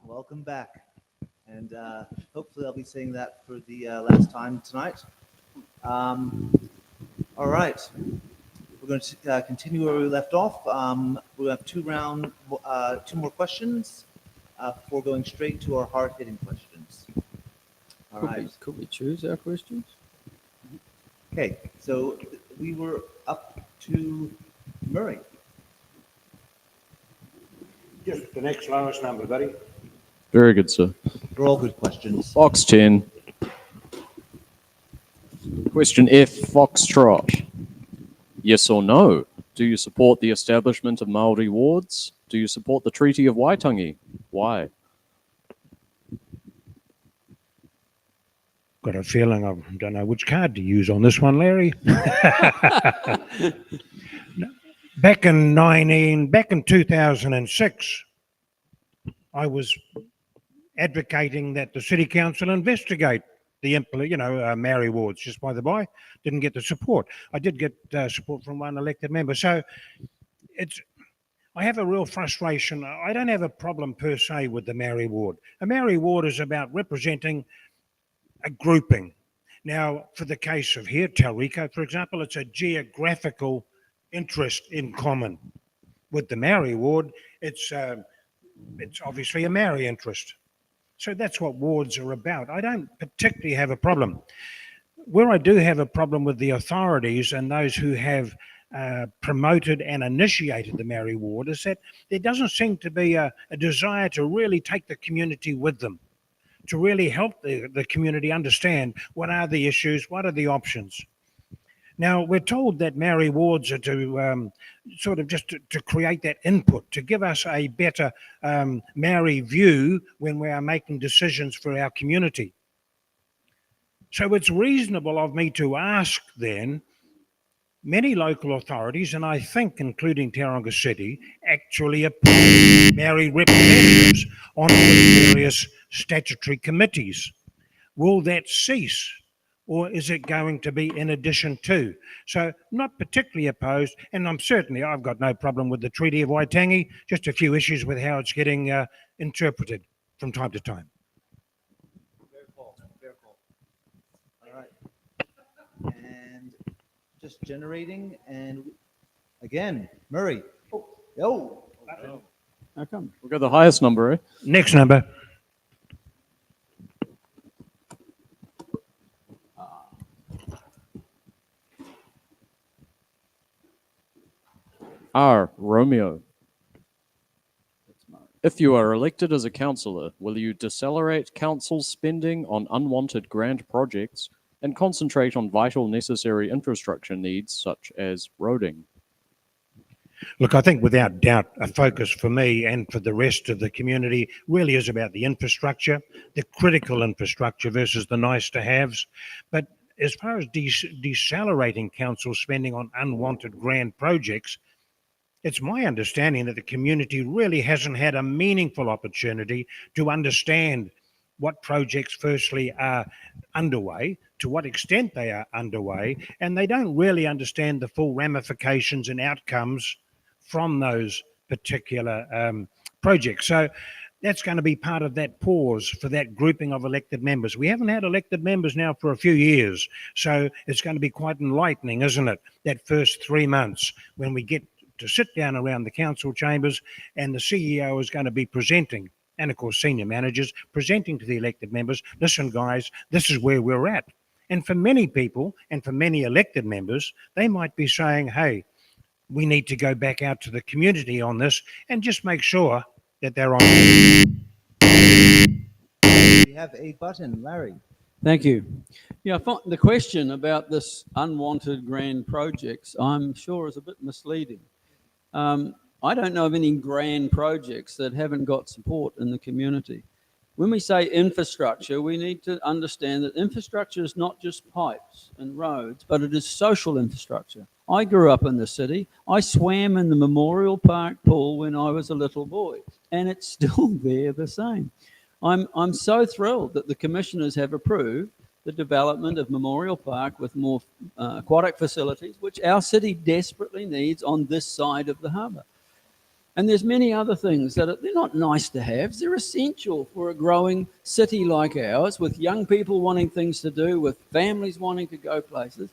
Welcome back. And hopefully I'll be saying that for the last time tonight. All right. We're going to continue where we left off. We'll have two more questions before going straight to our hard-hitting questions. All right. Could we choose our questions? Okay, so we were up to Murray. Just the next lowest number, buddy. Very good, sir. They're all good questions. Box 10. Question F, Foxtrot. Yes or no? Do you support the establishment of Māori wards? Do you support the Treaty of Waitangi? Why? Got a feeling I don't know which card to use on this one, Larry. Back in 2006, I was advocating that the City Council investigate the Maori wards. Just by the by, didn't get the support. I did get support from one elected member. So I have a real frustration. I don't have a problem per se with the Maori ward. A Maori ward is about representing a grouping. Now, for the case of here, Tauriko, for example, it's a geographical interest in common. With the Maori ward, it's obviously a Maori interest. So that's what wards are about. I don't particularly have a problem. Where I do have a problem with the authorities and those who have promoted and initiated the Maori ward is that there doesn't seem to be a desire to really take the community with them, to really help the community understand what are the issues, what are the options. Now, we're told that Maori wards are to to create that input, to give us a better Maori view when we are making decisions for our community. So it's reasonable of me to ask then, many local authorities, and I think including Tauranga City, actually appoint Maori representatives on various statutory committees. Will that cease? Or is it going to be in addition to? So not particularly opposed, and I've got no problem with the Treaty of Waitangi, just a few issues with how it's getting interpreted from time to time. Fair call. All right. And just generating, and again, Murray. Oh. How come? We've got the highest number, eh? Next number. R, Romeo. If you are elected as a councillor, will you decelerate council spending on unwanted grand projects and concentrate on vital necessary infrastructure needs such as roading? Look, I think without doubt, a focus for me and for the rest of the community really is about the infrastructure, the critical infrastructure versus the nice to haves. But as far as decelerating council spending on unwanted grand projects, it's my understanding that the community really hasn't had a meaningful opportunity to understand what projects firstly are underway, to what extent they are underway, and they don't really understand the full ramifications and outcomes from those particular projects. So that's going to be part of that pause for that grouping of elected members. We haven't had elected members now for a few years, so it's going to be quite enlightening, isn't it? That first 3 months when we get to sit down around the council chambers and the CEO is going to be presenting, and of course senior managers presenting to the elected members, listen guys, this is where we're at. And for many people and for many elected members, they might be saying, hey, we need to go back out to the community on this and just make sure that they're on. We have a button, Larry. Thank you. Yeah, the question about this unwanted grand projects, I'm sure is a bit misleading. I don't know of any grand projects that haven't got support in the community. When we say infrastructure, we need to understand that infrastructure is not just pipes and roads, but it is social infrastructure. I grew up in the city. I swam in the Memorial Park pool when I was a little boy, and it's still there the same. I'm so thrilled that the commissioners have approved the development of Memorial Park with more aquatic facilities, which our city desperately needs on this side of the harbour. And there's many other things that they're not nice to have. They're essential for a growing city like ours, with young people wanting things to do, with families wanting to go places.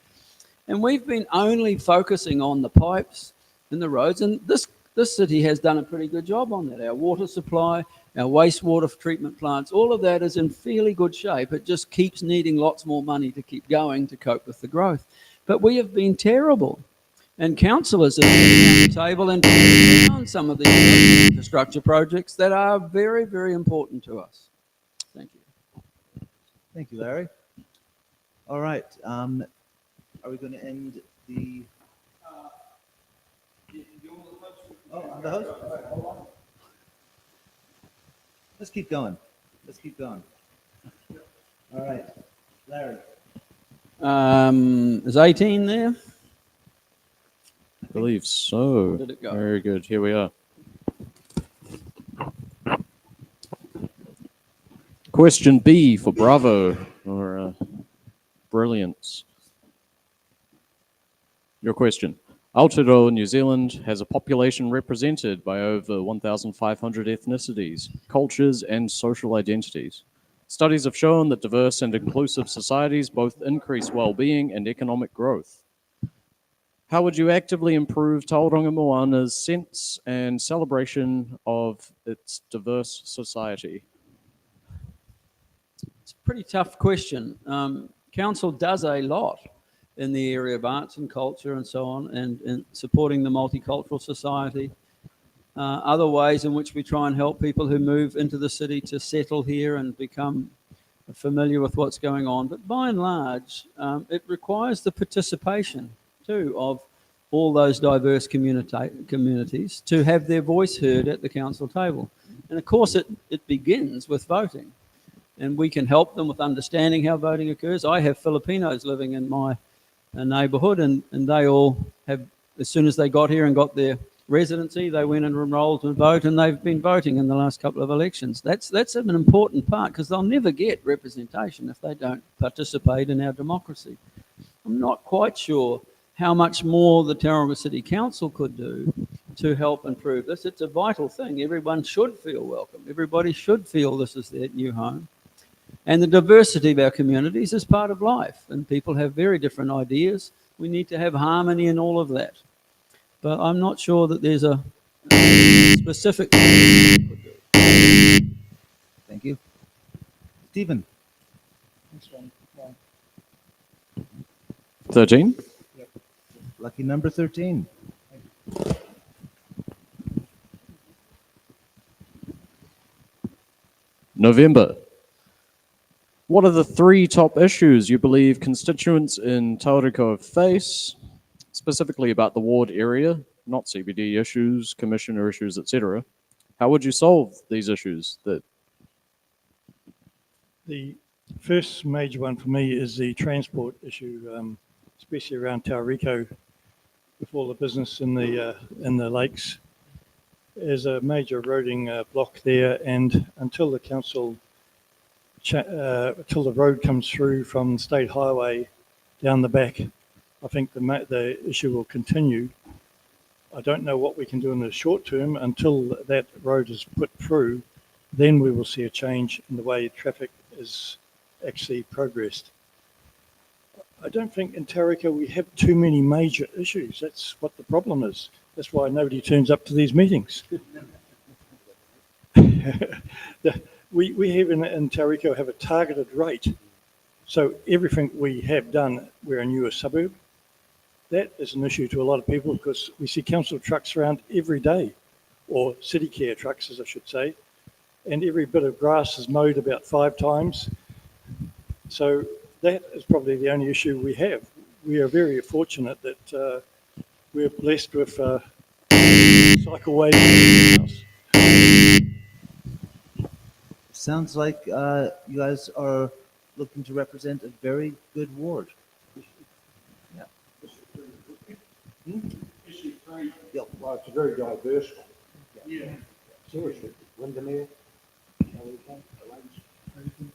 And we've been only focusing on the pipes and the roads. And this city has done a pretty good job on that. Our water supply, our wastewater treatment plants, all of that is in fairly good shape. It just keeps needing lots more money to keep going to cope with the growth. But we have been terrible. And councillors have been at the table and down some of these infrastructure projects that are very, very important to us. Thank you. Thank you, Larry. All right. Are we going to end the? Oh, the host. Let's keep going. Let's keep going. All right, Larry. Is 18 there? I believe so. Did it go? Very good. Here we are. Question B for Bravo or brilliance. Your question. Aotearoa, New Zealand has a population represented by over 1,500 ethnicities, cultures, and social identities. Studies have shown that diverse and inclusive societies both increase well-being and economic growth. How would you actively improve Tauranga Moana's sense and celebration of its diverse society? It's a pretty tough question. Council does a lot in the area of arts and culture and so on, and supporting the multicultural society. Other ways in which we try and help people who move into the city to settle here and become familiar with what's going on. But by and large, it requires the participation too of all those diverse communities to have their voice heard at the council table. And of course, it begins with voting. And we can help them with understanding how voting occurs. I have Filipinos living in my neighbourhood, and they all have, as soon as they got here and got their residency, they went and enrolled to vote, and they've been voting in the last couple of elections. That's an important part, because they'll never get representation if they don't participate in our democracy. I'm not quite sure how much more the Tauranga City Council could do to help improve this. It's a vital thing. Everyone should feel welcome. Everybody should feel this is their new home. And the diversity of our communities is part of life, and people have very different ideas. We need to have harmony in all of that. But I'm not sure that there's a specific thing we could do. Thank you. Stephen. Next one. 13. Lucky number 13. November. What are the 3 top issues you believe constituents in Tauriko face, specifically about the ward area, not CBD issues, commissioner issues, etc.? How would you solve these issues? The first major one for me is the transport issue, especially around Tauriko, with all the business in the lakes. There's a major eroding block there, and until the council, until the road comes through from State Highway down the back, I think the issue will continue. I don't know what we can do in the short term until that road is put through. Then we will see a change in the way traffic is actually progressed. I don't think in Tauriko we have too many major issues. That's what the problem is. That's why nobody turns up to these meetings. We have in Tauriko have a targeted rate. So everything we have done, we're a newer suburb. That is an issue to a lot of people because we see council trucks around every day, or city care trucks, as I should say, and every bit of grass is mowed about 5 times. So that is probably the only issue we have. We are very fortunate that we're blessed with cycleways in the house. Sounds like you guys are looking to represent a very good ward. Yeah. Issue 3. Yep. Well, it's a very diverse one. Yeah. Seriously, Windermere,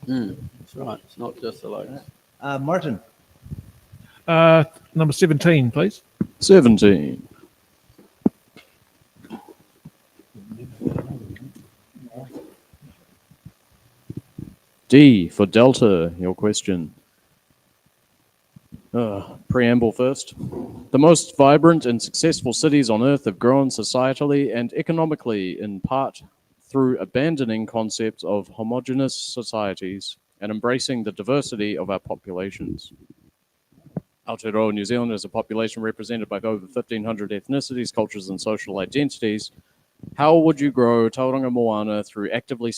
That's right. It's not just the lakes. Martin, Number 17, please. 17. D for Delta, your question. Preamble first. The most vibrant and successful cities on Earth have grown societally and economically in part through abandoning concepts of homogeneous societies and embracing the diversity of our populations. Aotearoa New Zealand is a population represented by over 1,500 ethnicities, cultures, and social identities. How would you grow Tauranga Moana through actively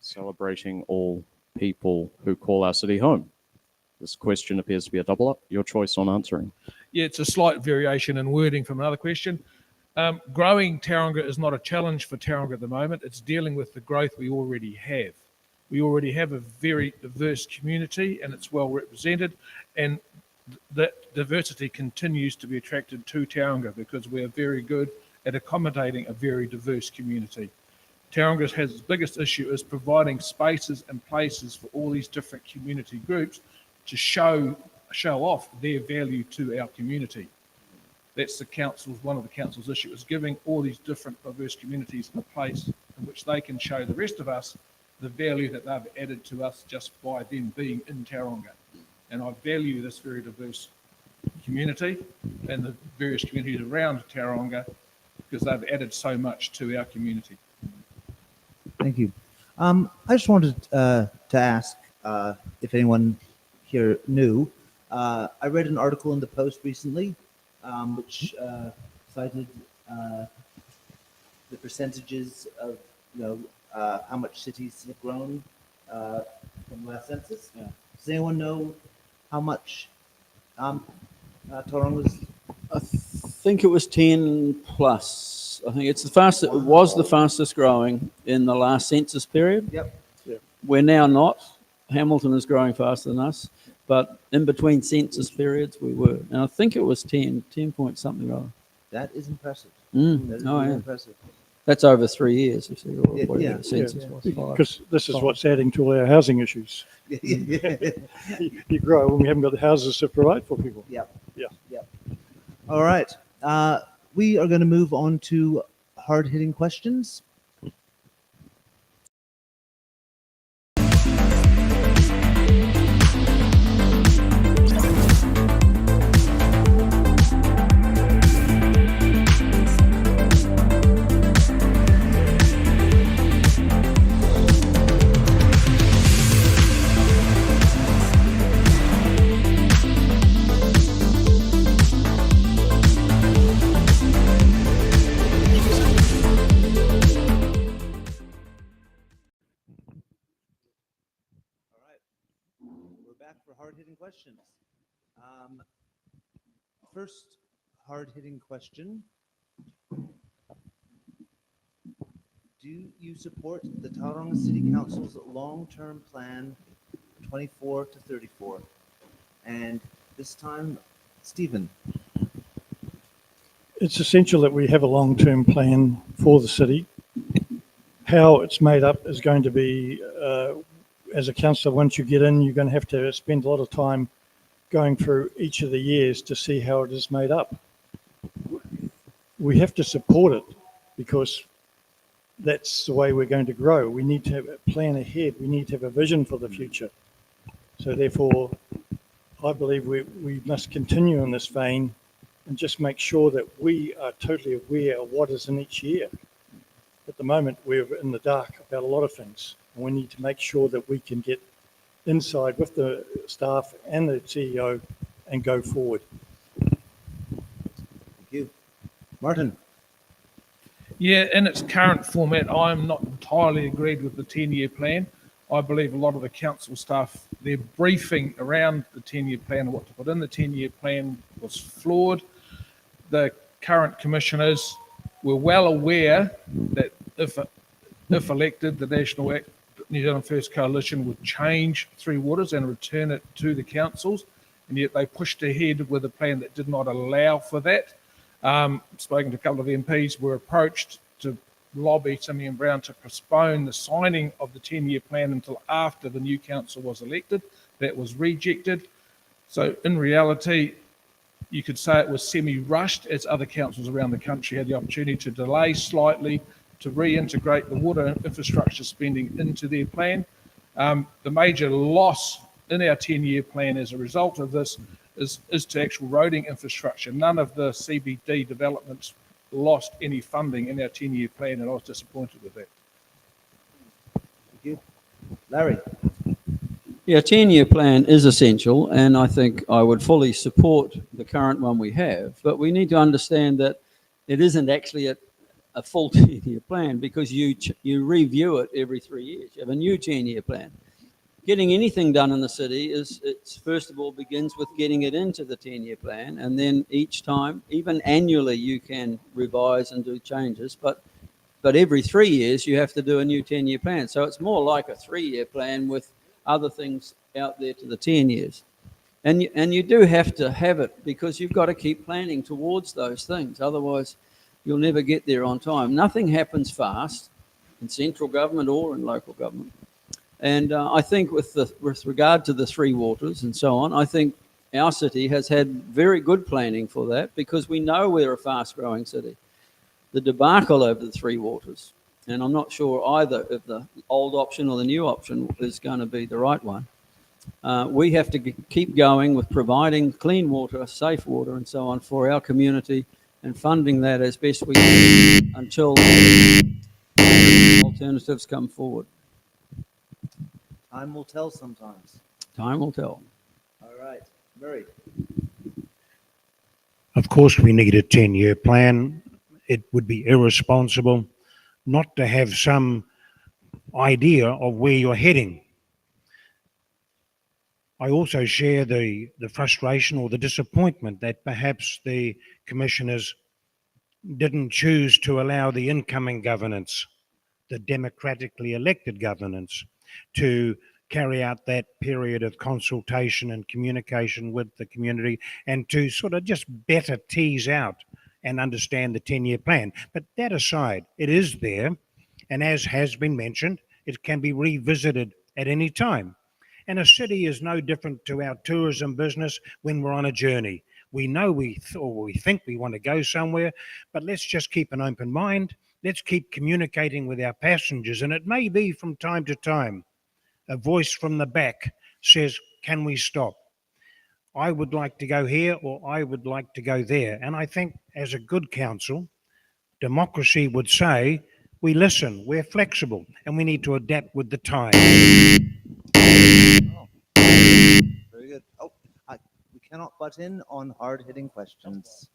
celebrating all people who call our city home? This question appears to be a double up. Your choice on answering. Yeah, it's a slight variation in wording from another question. Growing Tauranga is not a challenge for Tauranga at the moment. It's dealing with the growth we already have. We already have a very diverse community and it's well represented, and that diversity continues to be attracted to Tauranga because we are very good at accommodating a very diverse community. Tauranga has its biggest issue is providing spaces and places for all these different community groups to show off their value to our community. That's the council's, one of the council's issues, is giving all these different diverse communities a place in which they can show the rest of us the value that they've added to us just by them being in Tauranga. And I value this very diverse community and the various communities around Tauranga because they've added so much to our community. thank you. I just wanted to ask if anyone here knew. I read an article in the Post recently which cited the percentages of how much cities have grown from the last census. Yeah. Does anyone know how much Tauranga's? I think it was 10 plus. I think it's the fastest. It was the fastest growing in the last census period. Yep. We're now not. Hamilton is growing faster than us, but in between census periods we were, and I think it was 10 point something rather. That is impressive. Mm. That is Oh, really yeah. impressive. That's over 3 years. You see, or Yeah, whatever yeah, the census was. Because this is what's adding to all our housing issues. You grow when we haven't got the houses to provide for people. Yep. Yeah. Yep. All right. We are going to move on to hard-hitting questions. We're back for hard-hitting questions. First hard-hitting question. Do you support the Tauranga City Council's long-term plan 24 to 34? And this time, Stephen. It's essential that we have a long-term plan for the city. How it's made up is going to be, as a councillor, once you get in, you're going to have to spend a lot of time going through each of the years to see how it is made up. We have to support it because that's the way we're going to grow. We need to have a plan ahead. We need to have a vision for the future. So therefore, I believe we must continue in this vein and just make sure that we are totally aware of what is in each year. At the moment, we're in the dark about a lot of things. And we need to make sure that we can get inside with the staff and the CEO and go forward. Thank you. Martin. Yeah, in its current format, I'm not entirely agreed with the 10-year plan. I believe a lot of the council staff, their briefing around the 10-year plan and what to put in the 10-year plan was flawed. The current commissioners were well aware that if elected, the National New Zealand First Coalition would change Three Waters and return it to the councils, and yet they pushed ahead with a plan that did not allow for that. Spoken to a couple of MPs, were approached to lobby Timmy and Brown to postpone the signing of the 10-year plan until after the new council was elected. that was rejected. So in reality, you could say it was semi-rushed, as other councils around the country had the opportunity to delay slightly to reintegrate the water infrastructure spending into their plan. The major loss in our 10-year plan as a result of this is to actual roading infrastructure. None of the CBD developments lost any funding in our 10-year plan, and I was disappointed with that. Thank you. Larry? Yeah, 10-year plan is essential, and I think I would fully support the current one we have, but we need to understand that it isn't actually a full 10-year plan, because you review it every 3 years. You have a new 10-year plan. Getting anything done in the city it's first of all begins with getting it into the 10-year plan, and then each time, even annually, you can revise and do changes, but every 3 years you have to do a new 10-year plan. So it's more like a 3-year plan with other things out there to the 10 years. And you do have to have it, because you've got to keep planning towards those things. Otherwise, you'll never get there on time. Nothing happens fast in central government or in local government. And I think with regard to the three waters and so on, I think our city has had very good planning for that, because we know we're a fast-growing city. The debacle over the three waters, and I'm not sure either if the old option or the new option is going to be the right one. We have to keep going with providing clean water, safe water, and so on for our community, and funding that as best we can until alternatives come forward. Time will tell sometimes. Time will tell. All right. Murray? Of course, we need a 10-year plan. It would be irresponsible not to have some idea of where you're heading. I also share the frustration or the disappointment that perhaps the commissioners didn't choose to allow the incoming governance, the democratically elected governance, to carry out that period of consultation and communication with the community, and to sort of just better tease out and understand the 10-year plan. But that aside, it is there, and as has been mentioned, it can be revisited at any time. And a city is no different to our tourism business when we're on a journey. We know we think we want to go somewhere, but let's just keep an open mind. Let's keep communicating with our passengers, and it may be from time to time a voice from the back says, can we stop? I would like to go here, or I would like to go there. And I think as a good council, democracy would say, we listen, we're flexible, and we need to adapt with the time. Oh, very good. Oh, we cannot butt in on hard-hitting questions.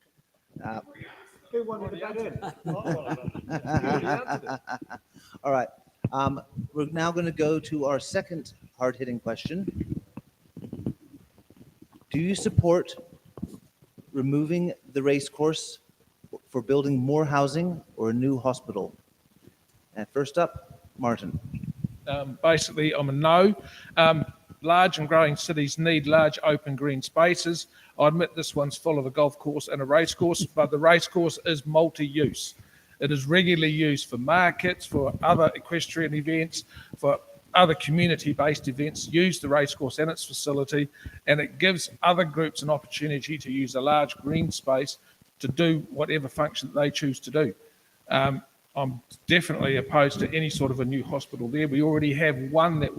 Who wanted to butt in? All right. We're now going to go to our second hard-hitting question. Do you support removing the race course for building more housing or a new hospital? And first up, Martin. Basically, I'm a no. Large and growing cities need large open green spaces. I admit this one's full of a golf course and a race course, but the race course is multi-use. It is regularly used for markets, for other equestrian events, for other community-based events. Use the racecourse and its facility, and it gives other groups an opportunity to use a large green space to do whatever function they choose to do. I'm definitely opposed to any sort of a new hospital there. We already have one that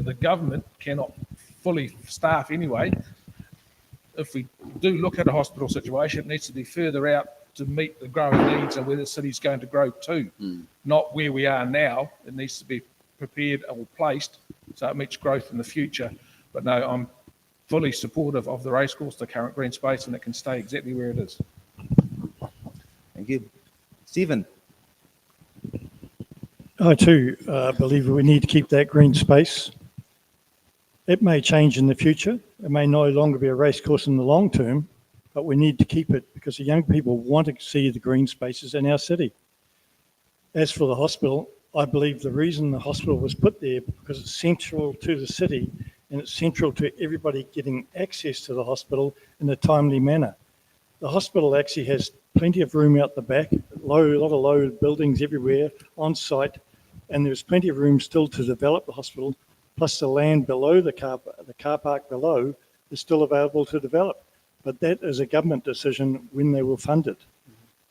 the government cannot fully staff anyway. If we do look at a hospital situation, it needs to be further out to meet the growing needs and where the city's going to grow to, not where we are now. It needs to be prepared or placed so it meets growth in the future. But no, I'm fully supportive of the racecourse, the current green space, and it can stay exactly where it is. Thank you. Stephen? I too believe we need to keep that green space. It may change in the future. It may no longer be a racecourse in the long term, but we need to keep it because the young people want to see the green spaces in our city. As for the hospital, I believe the reason the hospital was put there because it's central to the city and it's central to everybody getting access to the hospital in a timely manner. The hospital actually has plenty of room out the back, a lot of low buildings everywhere on site, and there's plenty of room still to develop the hospital plus the land below the car park below is still available to develop. But that is a government decision when they will fund it.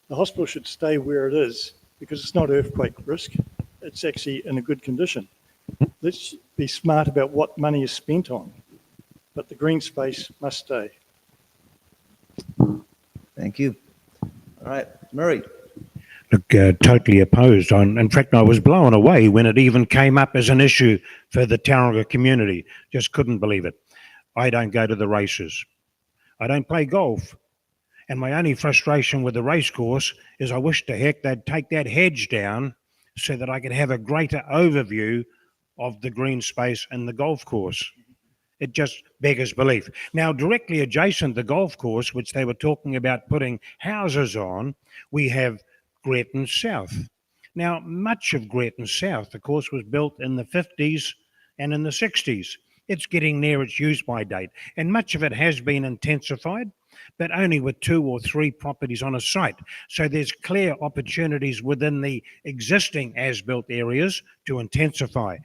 The hospital should stay where it is because it's not earthquake risk. It's actually in a good condition. Let's be smart about what money is spent on, but the green space must stay. Thank you. All right, Murray. Look, totally opposed. In fact, I was blown away when it even came up as an issue for the Tauranga community. Just couldn't believe it. I don't go to the races. I don't play golf. And my only frustration with the race course is I wish to heck they'd take that hedge down so that I could have a greater overview of the green space and the golf course. It just beggars belief. Now, directly adjacent the golf course, which they were talking about putting houses on, we have Greaton South. Now, much of Greaton South, of course, was built in the 50s and in the 60s. It's getting near its use-by date, and much of it has been intensified, but only with 2 or 3 properties on a site. So there's clear opportunities within the existing as-built areas to intensify.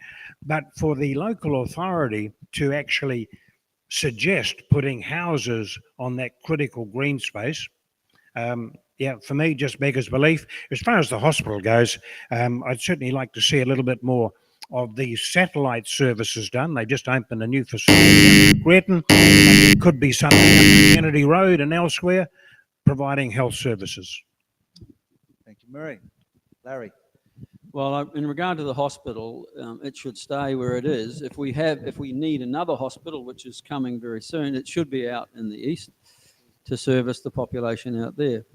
But for the local authority to actually suggest putting houses on that critical green space, yeah, for me, just beggars belief. As far as the hospital goes, I'd certainly like to see a little bit more of the satellite services done. They just opened a new facility in Greaton. It could be something up Kennedy Road and elsewhere, providing health services. Thank you, Murray. Larry. Well, in regard to the hospital, it should stay where it is. If we need another hospital, which is coming very soon, it should be out in the east to service the population out there.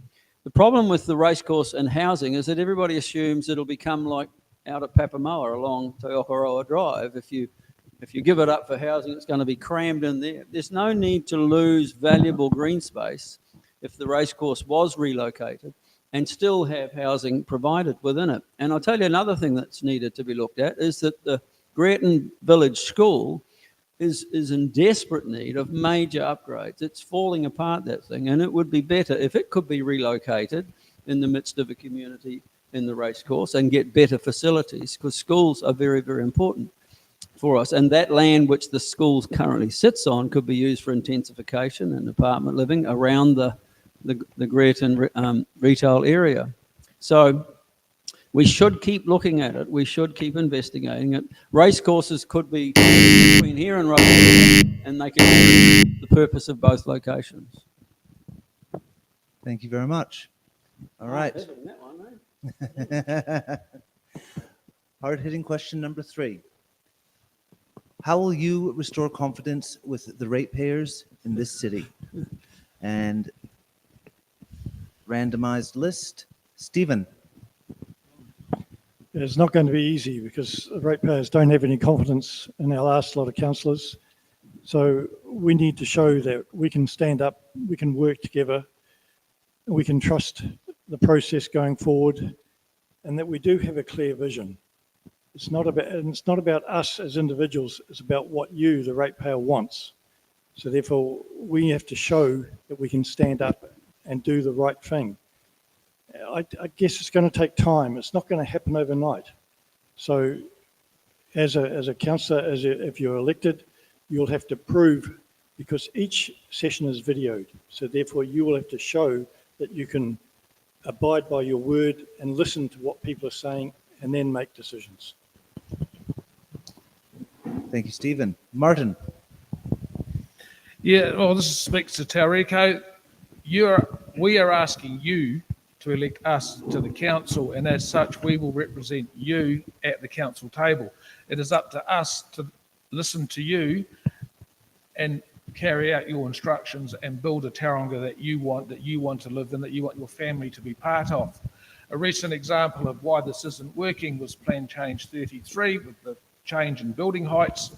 The problem with the racecourse and housing is that everybody assumes it'll become like out at Papamoa along Te Okoroa Drive. If you give it up for housing, it's going to be crammed in there. There's no need to lose valuable green space if the racecourse was relocated and still have housing provided within it. And I'll tell you another thing that's needed to be looked at is that the Greaton Village School is in desperate need of major upgrades. It's falling apart, that thing, and it would be better if it could be relocated in the midst of a community in the racecourse and get better facilities, because schools are very, very important for us. And that land which the school currently sits on could be used for intensification and apartment living around the Greaton retail area. So we should keep looking at it. We should keep investigating it. Racecourses could be between here and Rotorua, and they can serve the purpose of both locations. Thank you very much. All right. Hard-hitting question number 3. How will you restore confidence with the ratepayers in this city? And randomized list, Stephen. It's not going to be easy because the ratepayers don't have any confidence in our last lot of councillors. So we need to show that we can stand up, we can work together, we can trust the process going forward, and that we do have a clear vision. It's not about us as individuals, it's about what you, the ratepayer, wants. So therefore, we have to show that we can stand up and do the right thing. I guess it's going to take time. It's not going to happen overnight. So as a councillor, if you're elected, you'll have to prove, because each session is videoed. So therefore, you will have to show that you can abide by your word and listen to what people are saying and then make decisions. Thank you, Stephen. Martin. Yeah, well, this speaks to Tauriko. We are asking you to elect us to the council, and as such, we will represent you at the council table. It is up to us to listen to you and carry out your instructions and build a Tauranga that you want to live in, that you want your family to be part of. A recent example of why this isn't working was Plan Change 33 with the change in building heights.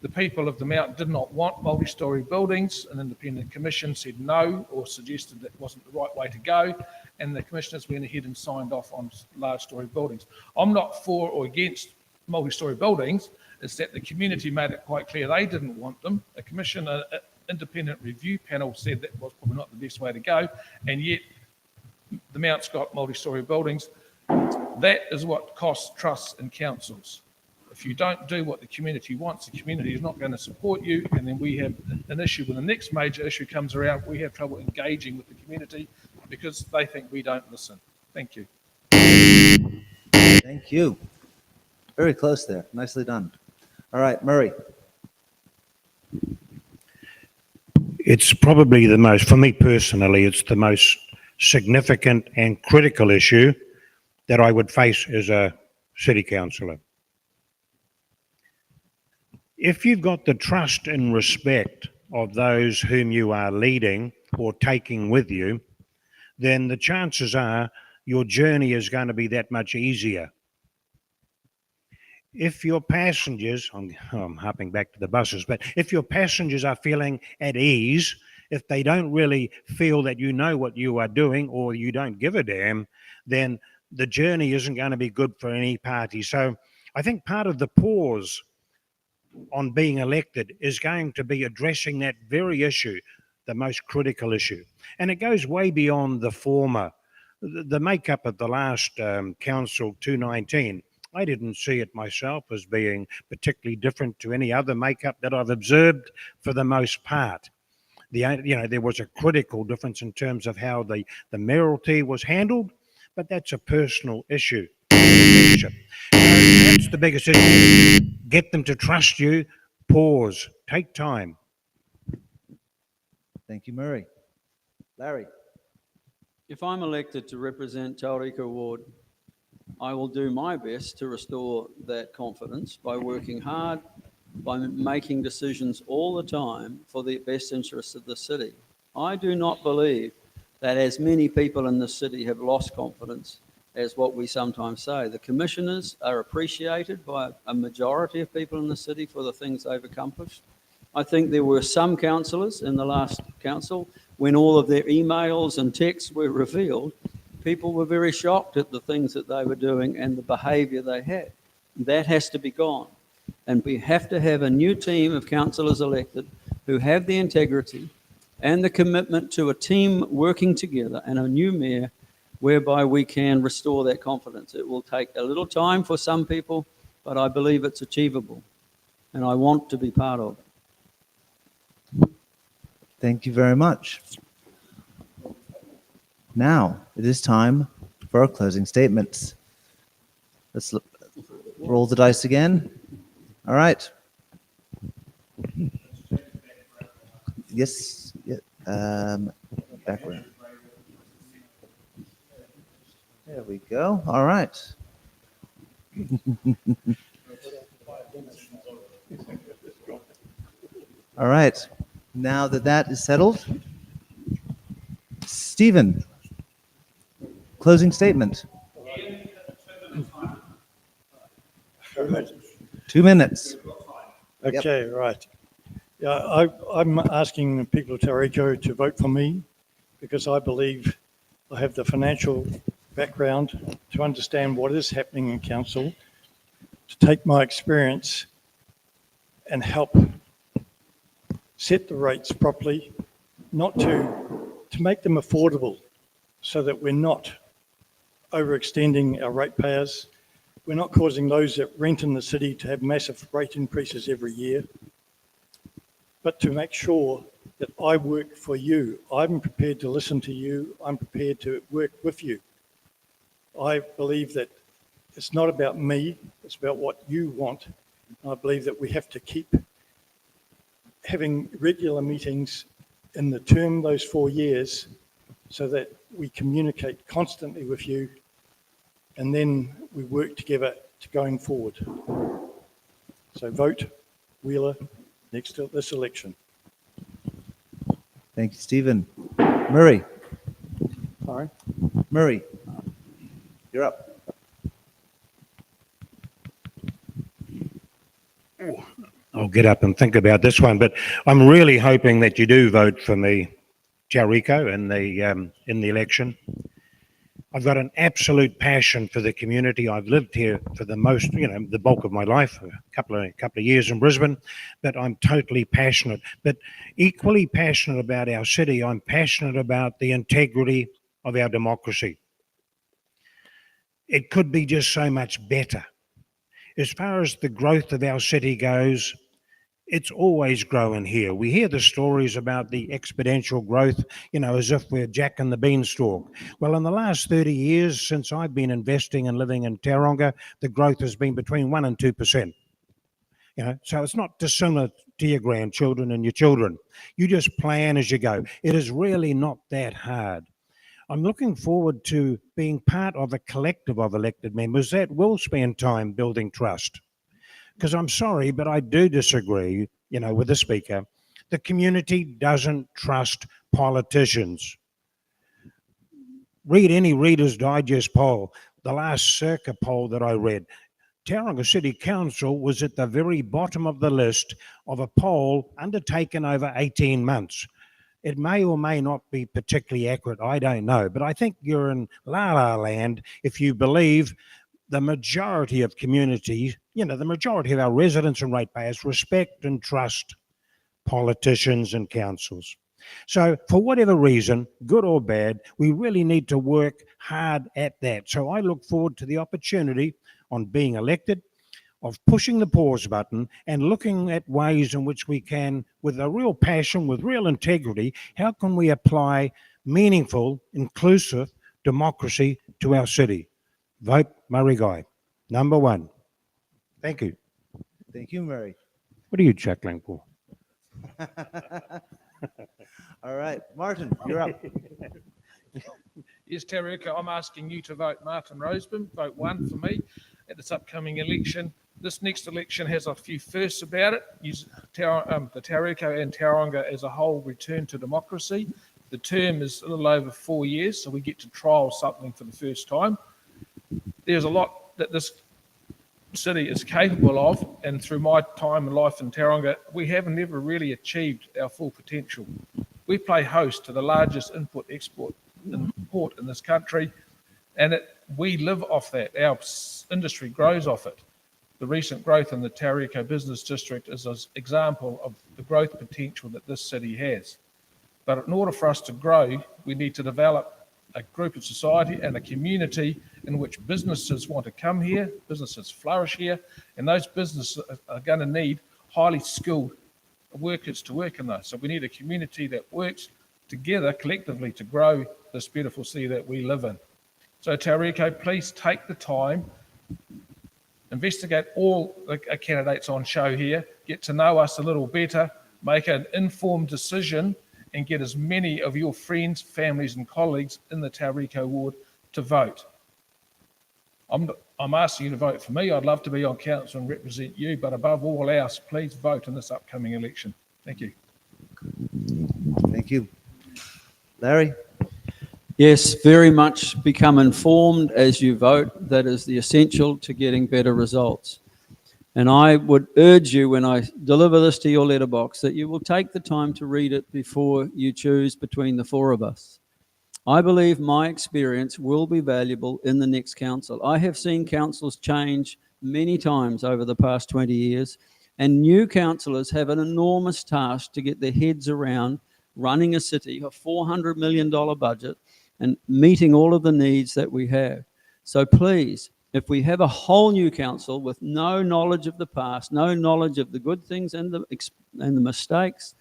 The people of the Mount did not want multi-storey buildings. An independent commission said no, or suggested that wasn't the right way to go, and the commissioners went ahead and signed off on large storey buildings. I'm not for or against multi-storey buildings. It's that the community made it quite clear they didn't want them. A commission, an independent review panel said that was probably not the best way to go, and yet the Mount's got multi-storey buildings. That is what costs trusts and councils. If you don't do what the community wants, the community is not going to support you, and then we have an issue when the next major issue comes around. We have trouble engaging with the community because they think we don't listen. Thank you. Thank you. Very close there. Nicely done. All right, Murray. It's probably the most, for me personally, it's the most significant and critical issue that I would face as a city councillor. If you've got the trust and respect of those whom you are leading or taking with you, then the chances are your journey is going to be that much easier. If your passengers, I'm hopping back to the buses, but if your passengers are feeling at ease, if they don't really feel that you know what you are doing or you don't give a damn, then the journey isn't going to be good for any party. So I think part of the pause on being elected is going to be addressing that very issue, the most critical issue. And it goes way beyond the former. The makeup of the last Council 219, I didn't see it myself as being particularly different to any other makeup that I've observed for the most part. There was a critical difference in terms of how the mayoralty was handled, but that's a personal issue. That's the biggest issue. Get them to trust you. Pause. Take time. Thank you, Murray. Larry. If I'm elected to represent Tauriko Ward, I will do my best to restore that confidence by working hard, by making decisions all the time for the best interests of the city. I do not believe that as many people in the city have lost confidence as what we sometimes say. The commissioners are appreciated by a majority of people in the city for the things they've accomplished. I think there were some councillors in the last council, when all of their emails and texts were revealed, people were very shocked at the things that they were doing and the behaviour they had. That has to be gone. And we have to have a new team of councillors elected who have the integrity and the commitment to a team working together, and a new mayor whereby we can restore that confidence. It will take a little time for some people, but I believe it's achievable, and I want to be part of it. Thank you very much. Now, it is time for our closing statements. Let's roll the dice again. All right. Yes. Yeah. Background. There we go. All right. All right. Now that that is settled, Stephen, closing statement. 2 minutes. Okay, right. Yeah, I'm asking people of Tauriko to vote for me because I believe I have the financial background to understand what is happening in council, to take my experience and help set the rates properly, not to make them affordable so that we're not overextending our ratepayers. We're not causing those that rent in the city to have massive rate increases every year, but to make sure that I work for you. I'm prepared to listen to you. I'm prepared to work with you. I believe that it's not about me, it's about what you want. I believe that we have to keep having regular meetings in the term, those 4 years, so that we communicate constantly with you, and then we work together to going forward. So vote Wheeler next to this election. Thank you, Stephen. Murray. Sorry. Murray, you're up. I'll get up and think about this one, but I'm really hoping that you do vote for me, Tauriko, in the election. I've got an absolute passion for the community. I've lived here for the bulk of my life, a couple of years in Brisbane, but I'm totally passionate. But equally passionate about our city, I'm passionate about the integrity of our democracy. It could be just so much better. as far as the growth of our city goes, it's always growing here. We hear the stories about the exponential growth, as if we're Jack and the Beanstalk. Well, in the last 30 years, since I've been investing and living in Tauranga, the growth has been between 1% and 2%. So it's not dissimilar to your grandchildren and your children. You just plan as you go. It is really not that hard. I'm looking forward to being part of a collective of elected members that will spend time building trust. Because I'm sorry, but I do disagree, with the speaker. The community doesn't trust politicians. Read any Reader's Digest poll, the last Circa poll that I read. Tauranga City Council was at the very bottom of the list of a poll undertaken over 18 months. It may or may not be particularly accurate, I don't know, but I think you're in la-la land if you believe the majority of communities, the majority of our residents and ratepayers respect and trust politicians and councils. So for whatever reason, good or bad, we really need to work hard at that. So I look forward to the opportunity on being elected of pushing the pause button and looking at ways in which we can, with a real passion, with real integrity, how can we apply meaningful, inclusive democracy to our city? Vote Murray Guy, number 1. Thank you. Thank you, Murray. What are you chuckling for? All right, Martin, you're up. Yes, Tauriko, I'm asking you to vote Martin Roseboom, vote 1 for me at this upcoming election. This next election has a few firsts about it. The Tauriko and Tauranga as a whole return to democracy. The term is a little over 4 years, so we get to trial something for the first time. There's a lot that this city is capable of, and through my time and life in Tauranga, we have never really achieved our full potential. We play host to the largest import-export port in this country, and we live off that. Our industry grows off it. The recent growth in the Tauriko Business District is an example of the growth potential that this city has. But in order for us to grow, we need to develop a group of society and a community in which businesses want to come here, businesses flourish here, and those businesses are going to need highly skilled workers to work in those. So we need a community that works together collectively to grow this beautiful city that we live in. So Tauriko, please take the time, investigate all the candidates on show here, get to know us a little better, make an informed decision, and get as many of your friends, families, and colleagues in the Tauriko ward to vote. I'm asking you to vote for me. I'd love to be on council and represent you, but above all else, please vote in this upcoming election. Thank you. Thank you. Larry? Yes, very much become informed as you vote. That is the essential to getting better results. And I would urge you, when I deliver this to your letterbox, that you will take the time to read it before you choose between the 4 of us. I believe my experience will be valuable in the next council. I have seen councils change many times over the past 20 years, and new councillors have an enormous task to get their heads around running a city, a $400 million budget, and meeting all of the needs that we have. So please, if we have a whole new council with no knowledge of the past, no knowledge of the good things and the mistakes,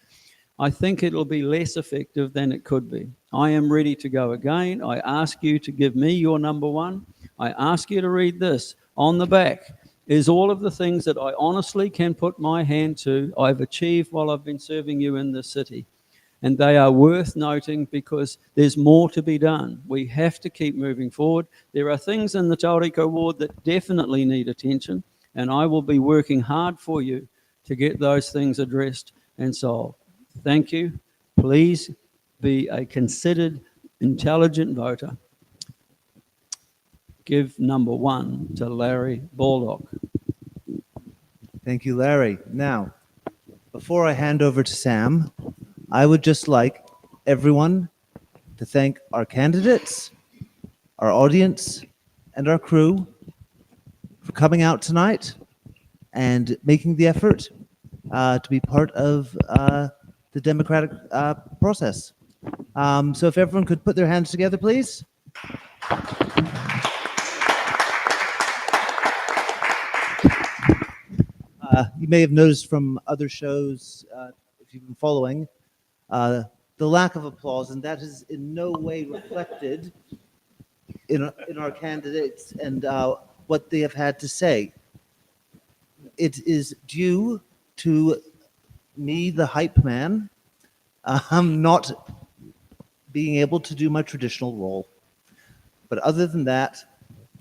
I think it'll be less effective than it could be. I am ready to go again. I ask you to give me your number 1. I ask you to read this. On the back is all of the things that I honestly can put my hand to, I've achieved while I've been serving you in this city. And they are worth noting because there's more to be done. We have to keep moving forward. There are things in the Tauriko ward that definitely need attention, and I will be working hard for you to get those things addressed and solved. Thank you. Please be a considered, intelligent voter. Give number 1 to Larry Baldock. Thank you, Larry. Now, before I hand over to Sam, I would just like everyone to thank our candidates, our audience, and our crew for coming out tonight and making the effort to be part of the democratic process. So if everyone could put their hands together, please. You may have noticed from other shows, if you've been following, the lack of applause, and that is in no way reflected in our candidates and what they have had to say. It is due to me, the hype man, not being able to do my traditional role. But other than that,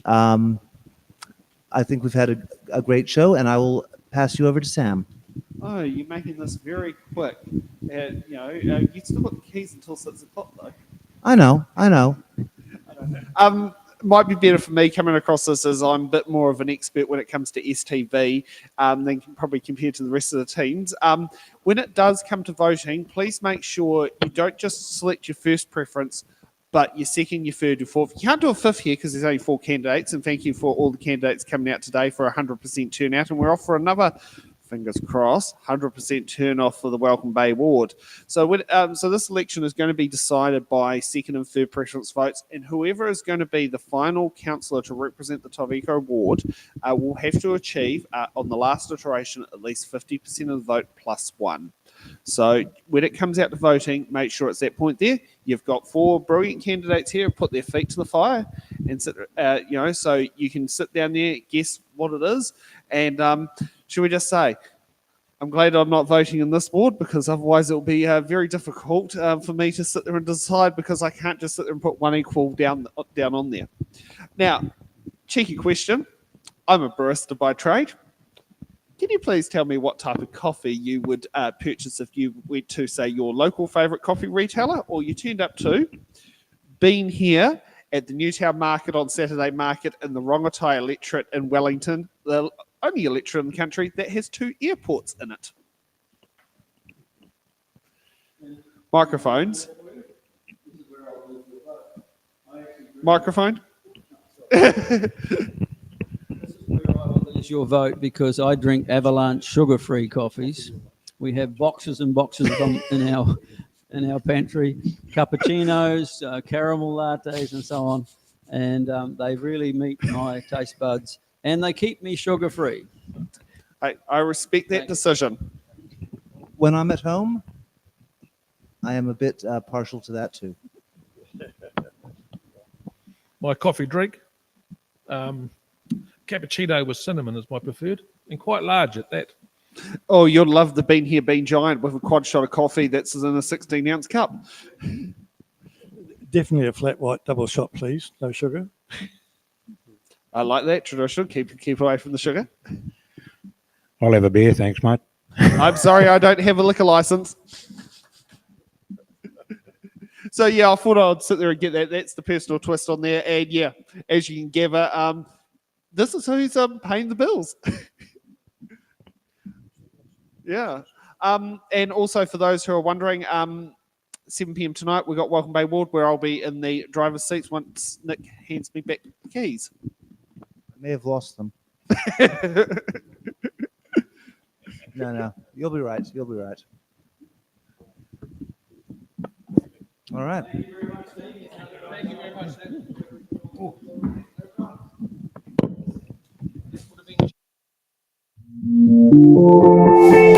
I think we've had a great show, and I will pass you over to Sam. Oh, you're making this very quick. You still got the keys until 6 o'clock, though. I know. Might be better for me coming across this as I'm a bit more of an expert when it comes to STV than probably compared to the rest of the teams. When it does come to voting, please make sure you don't just select your first preference, but your second, your third, your fourth. You can't do a fifth here because there's only 4 candidates, and thank you for all the candidates coming out today for 100% turnout, and we're off for another, fingers crossed, 100% turn off for the Welcome Bay Ward. So this election is going to be decided by second and third preference votes, and whoever is going to be the final councillor to represent the Tauriko Ward will have to achieve, on the last iteration, at least 50% of the vote plus 1. So when it comes out to voting, make sure it's that point there. You've got 4 brilliant candidates here who put their feet to the fire, and sit, so you can sit down there, guess what it is, and should we just say, I'm glad I'm not voting in this ward because otherwise it'll be very difficult for me to sit there and decide because I can't just sit there and put one equal down on there. Now, cheeky question. I'm a barista by trade. Can you please tell me what type of coffee you would purchase if you went to, say, your local favourite coffee retailer, or you turned up to Bean here at the Newtown Market on Saturday Market in the Rongotai electorate in Wellington, the only electorate in the country that has 2 airports in it. Microphones. Microphone. Is your vote because I drink Avalanche sugar-free coffees. We have boxes and boxes of them in our pantry, cappuccinos, caramel lattes, and so on. And they really meet my taste buds, and they keep me sugar-free. I respect that decision. When I'm at home, I am a bit partial to that too. My coffee drink, cappuccino with cinnamon is my preferred, and quite large at that. Oh, you'll love the Bean Here Bean Giant with a quad shot of coffee that's in a 16-ounce cup. Definitely a flat white double shot, please. No sugar. I like that tradition. Keep away from the sugar. I'll have a beer, thanks, mate. I'm sorry, I don't have a liquor license. So yeah, I thought I'd sit there and get that. That's the personal twist on there. And yeah, as you can gather, this is who's paying the bills. Yeah. And also for those who are wondering, 7 p.m. tonight, we've got Welcome Bay Ward, where I'll be in the driver's seats once Nick hands me back the keys. I may have lost them. No. You'll be right. All right. Thank you very much, Steve. Thank you very much, Steve.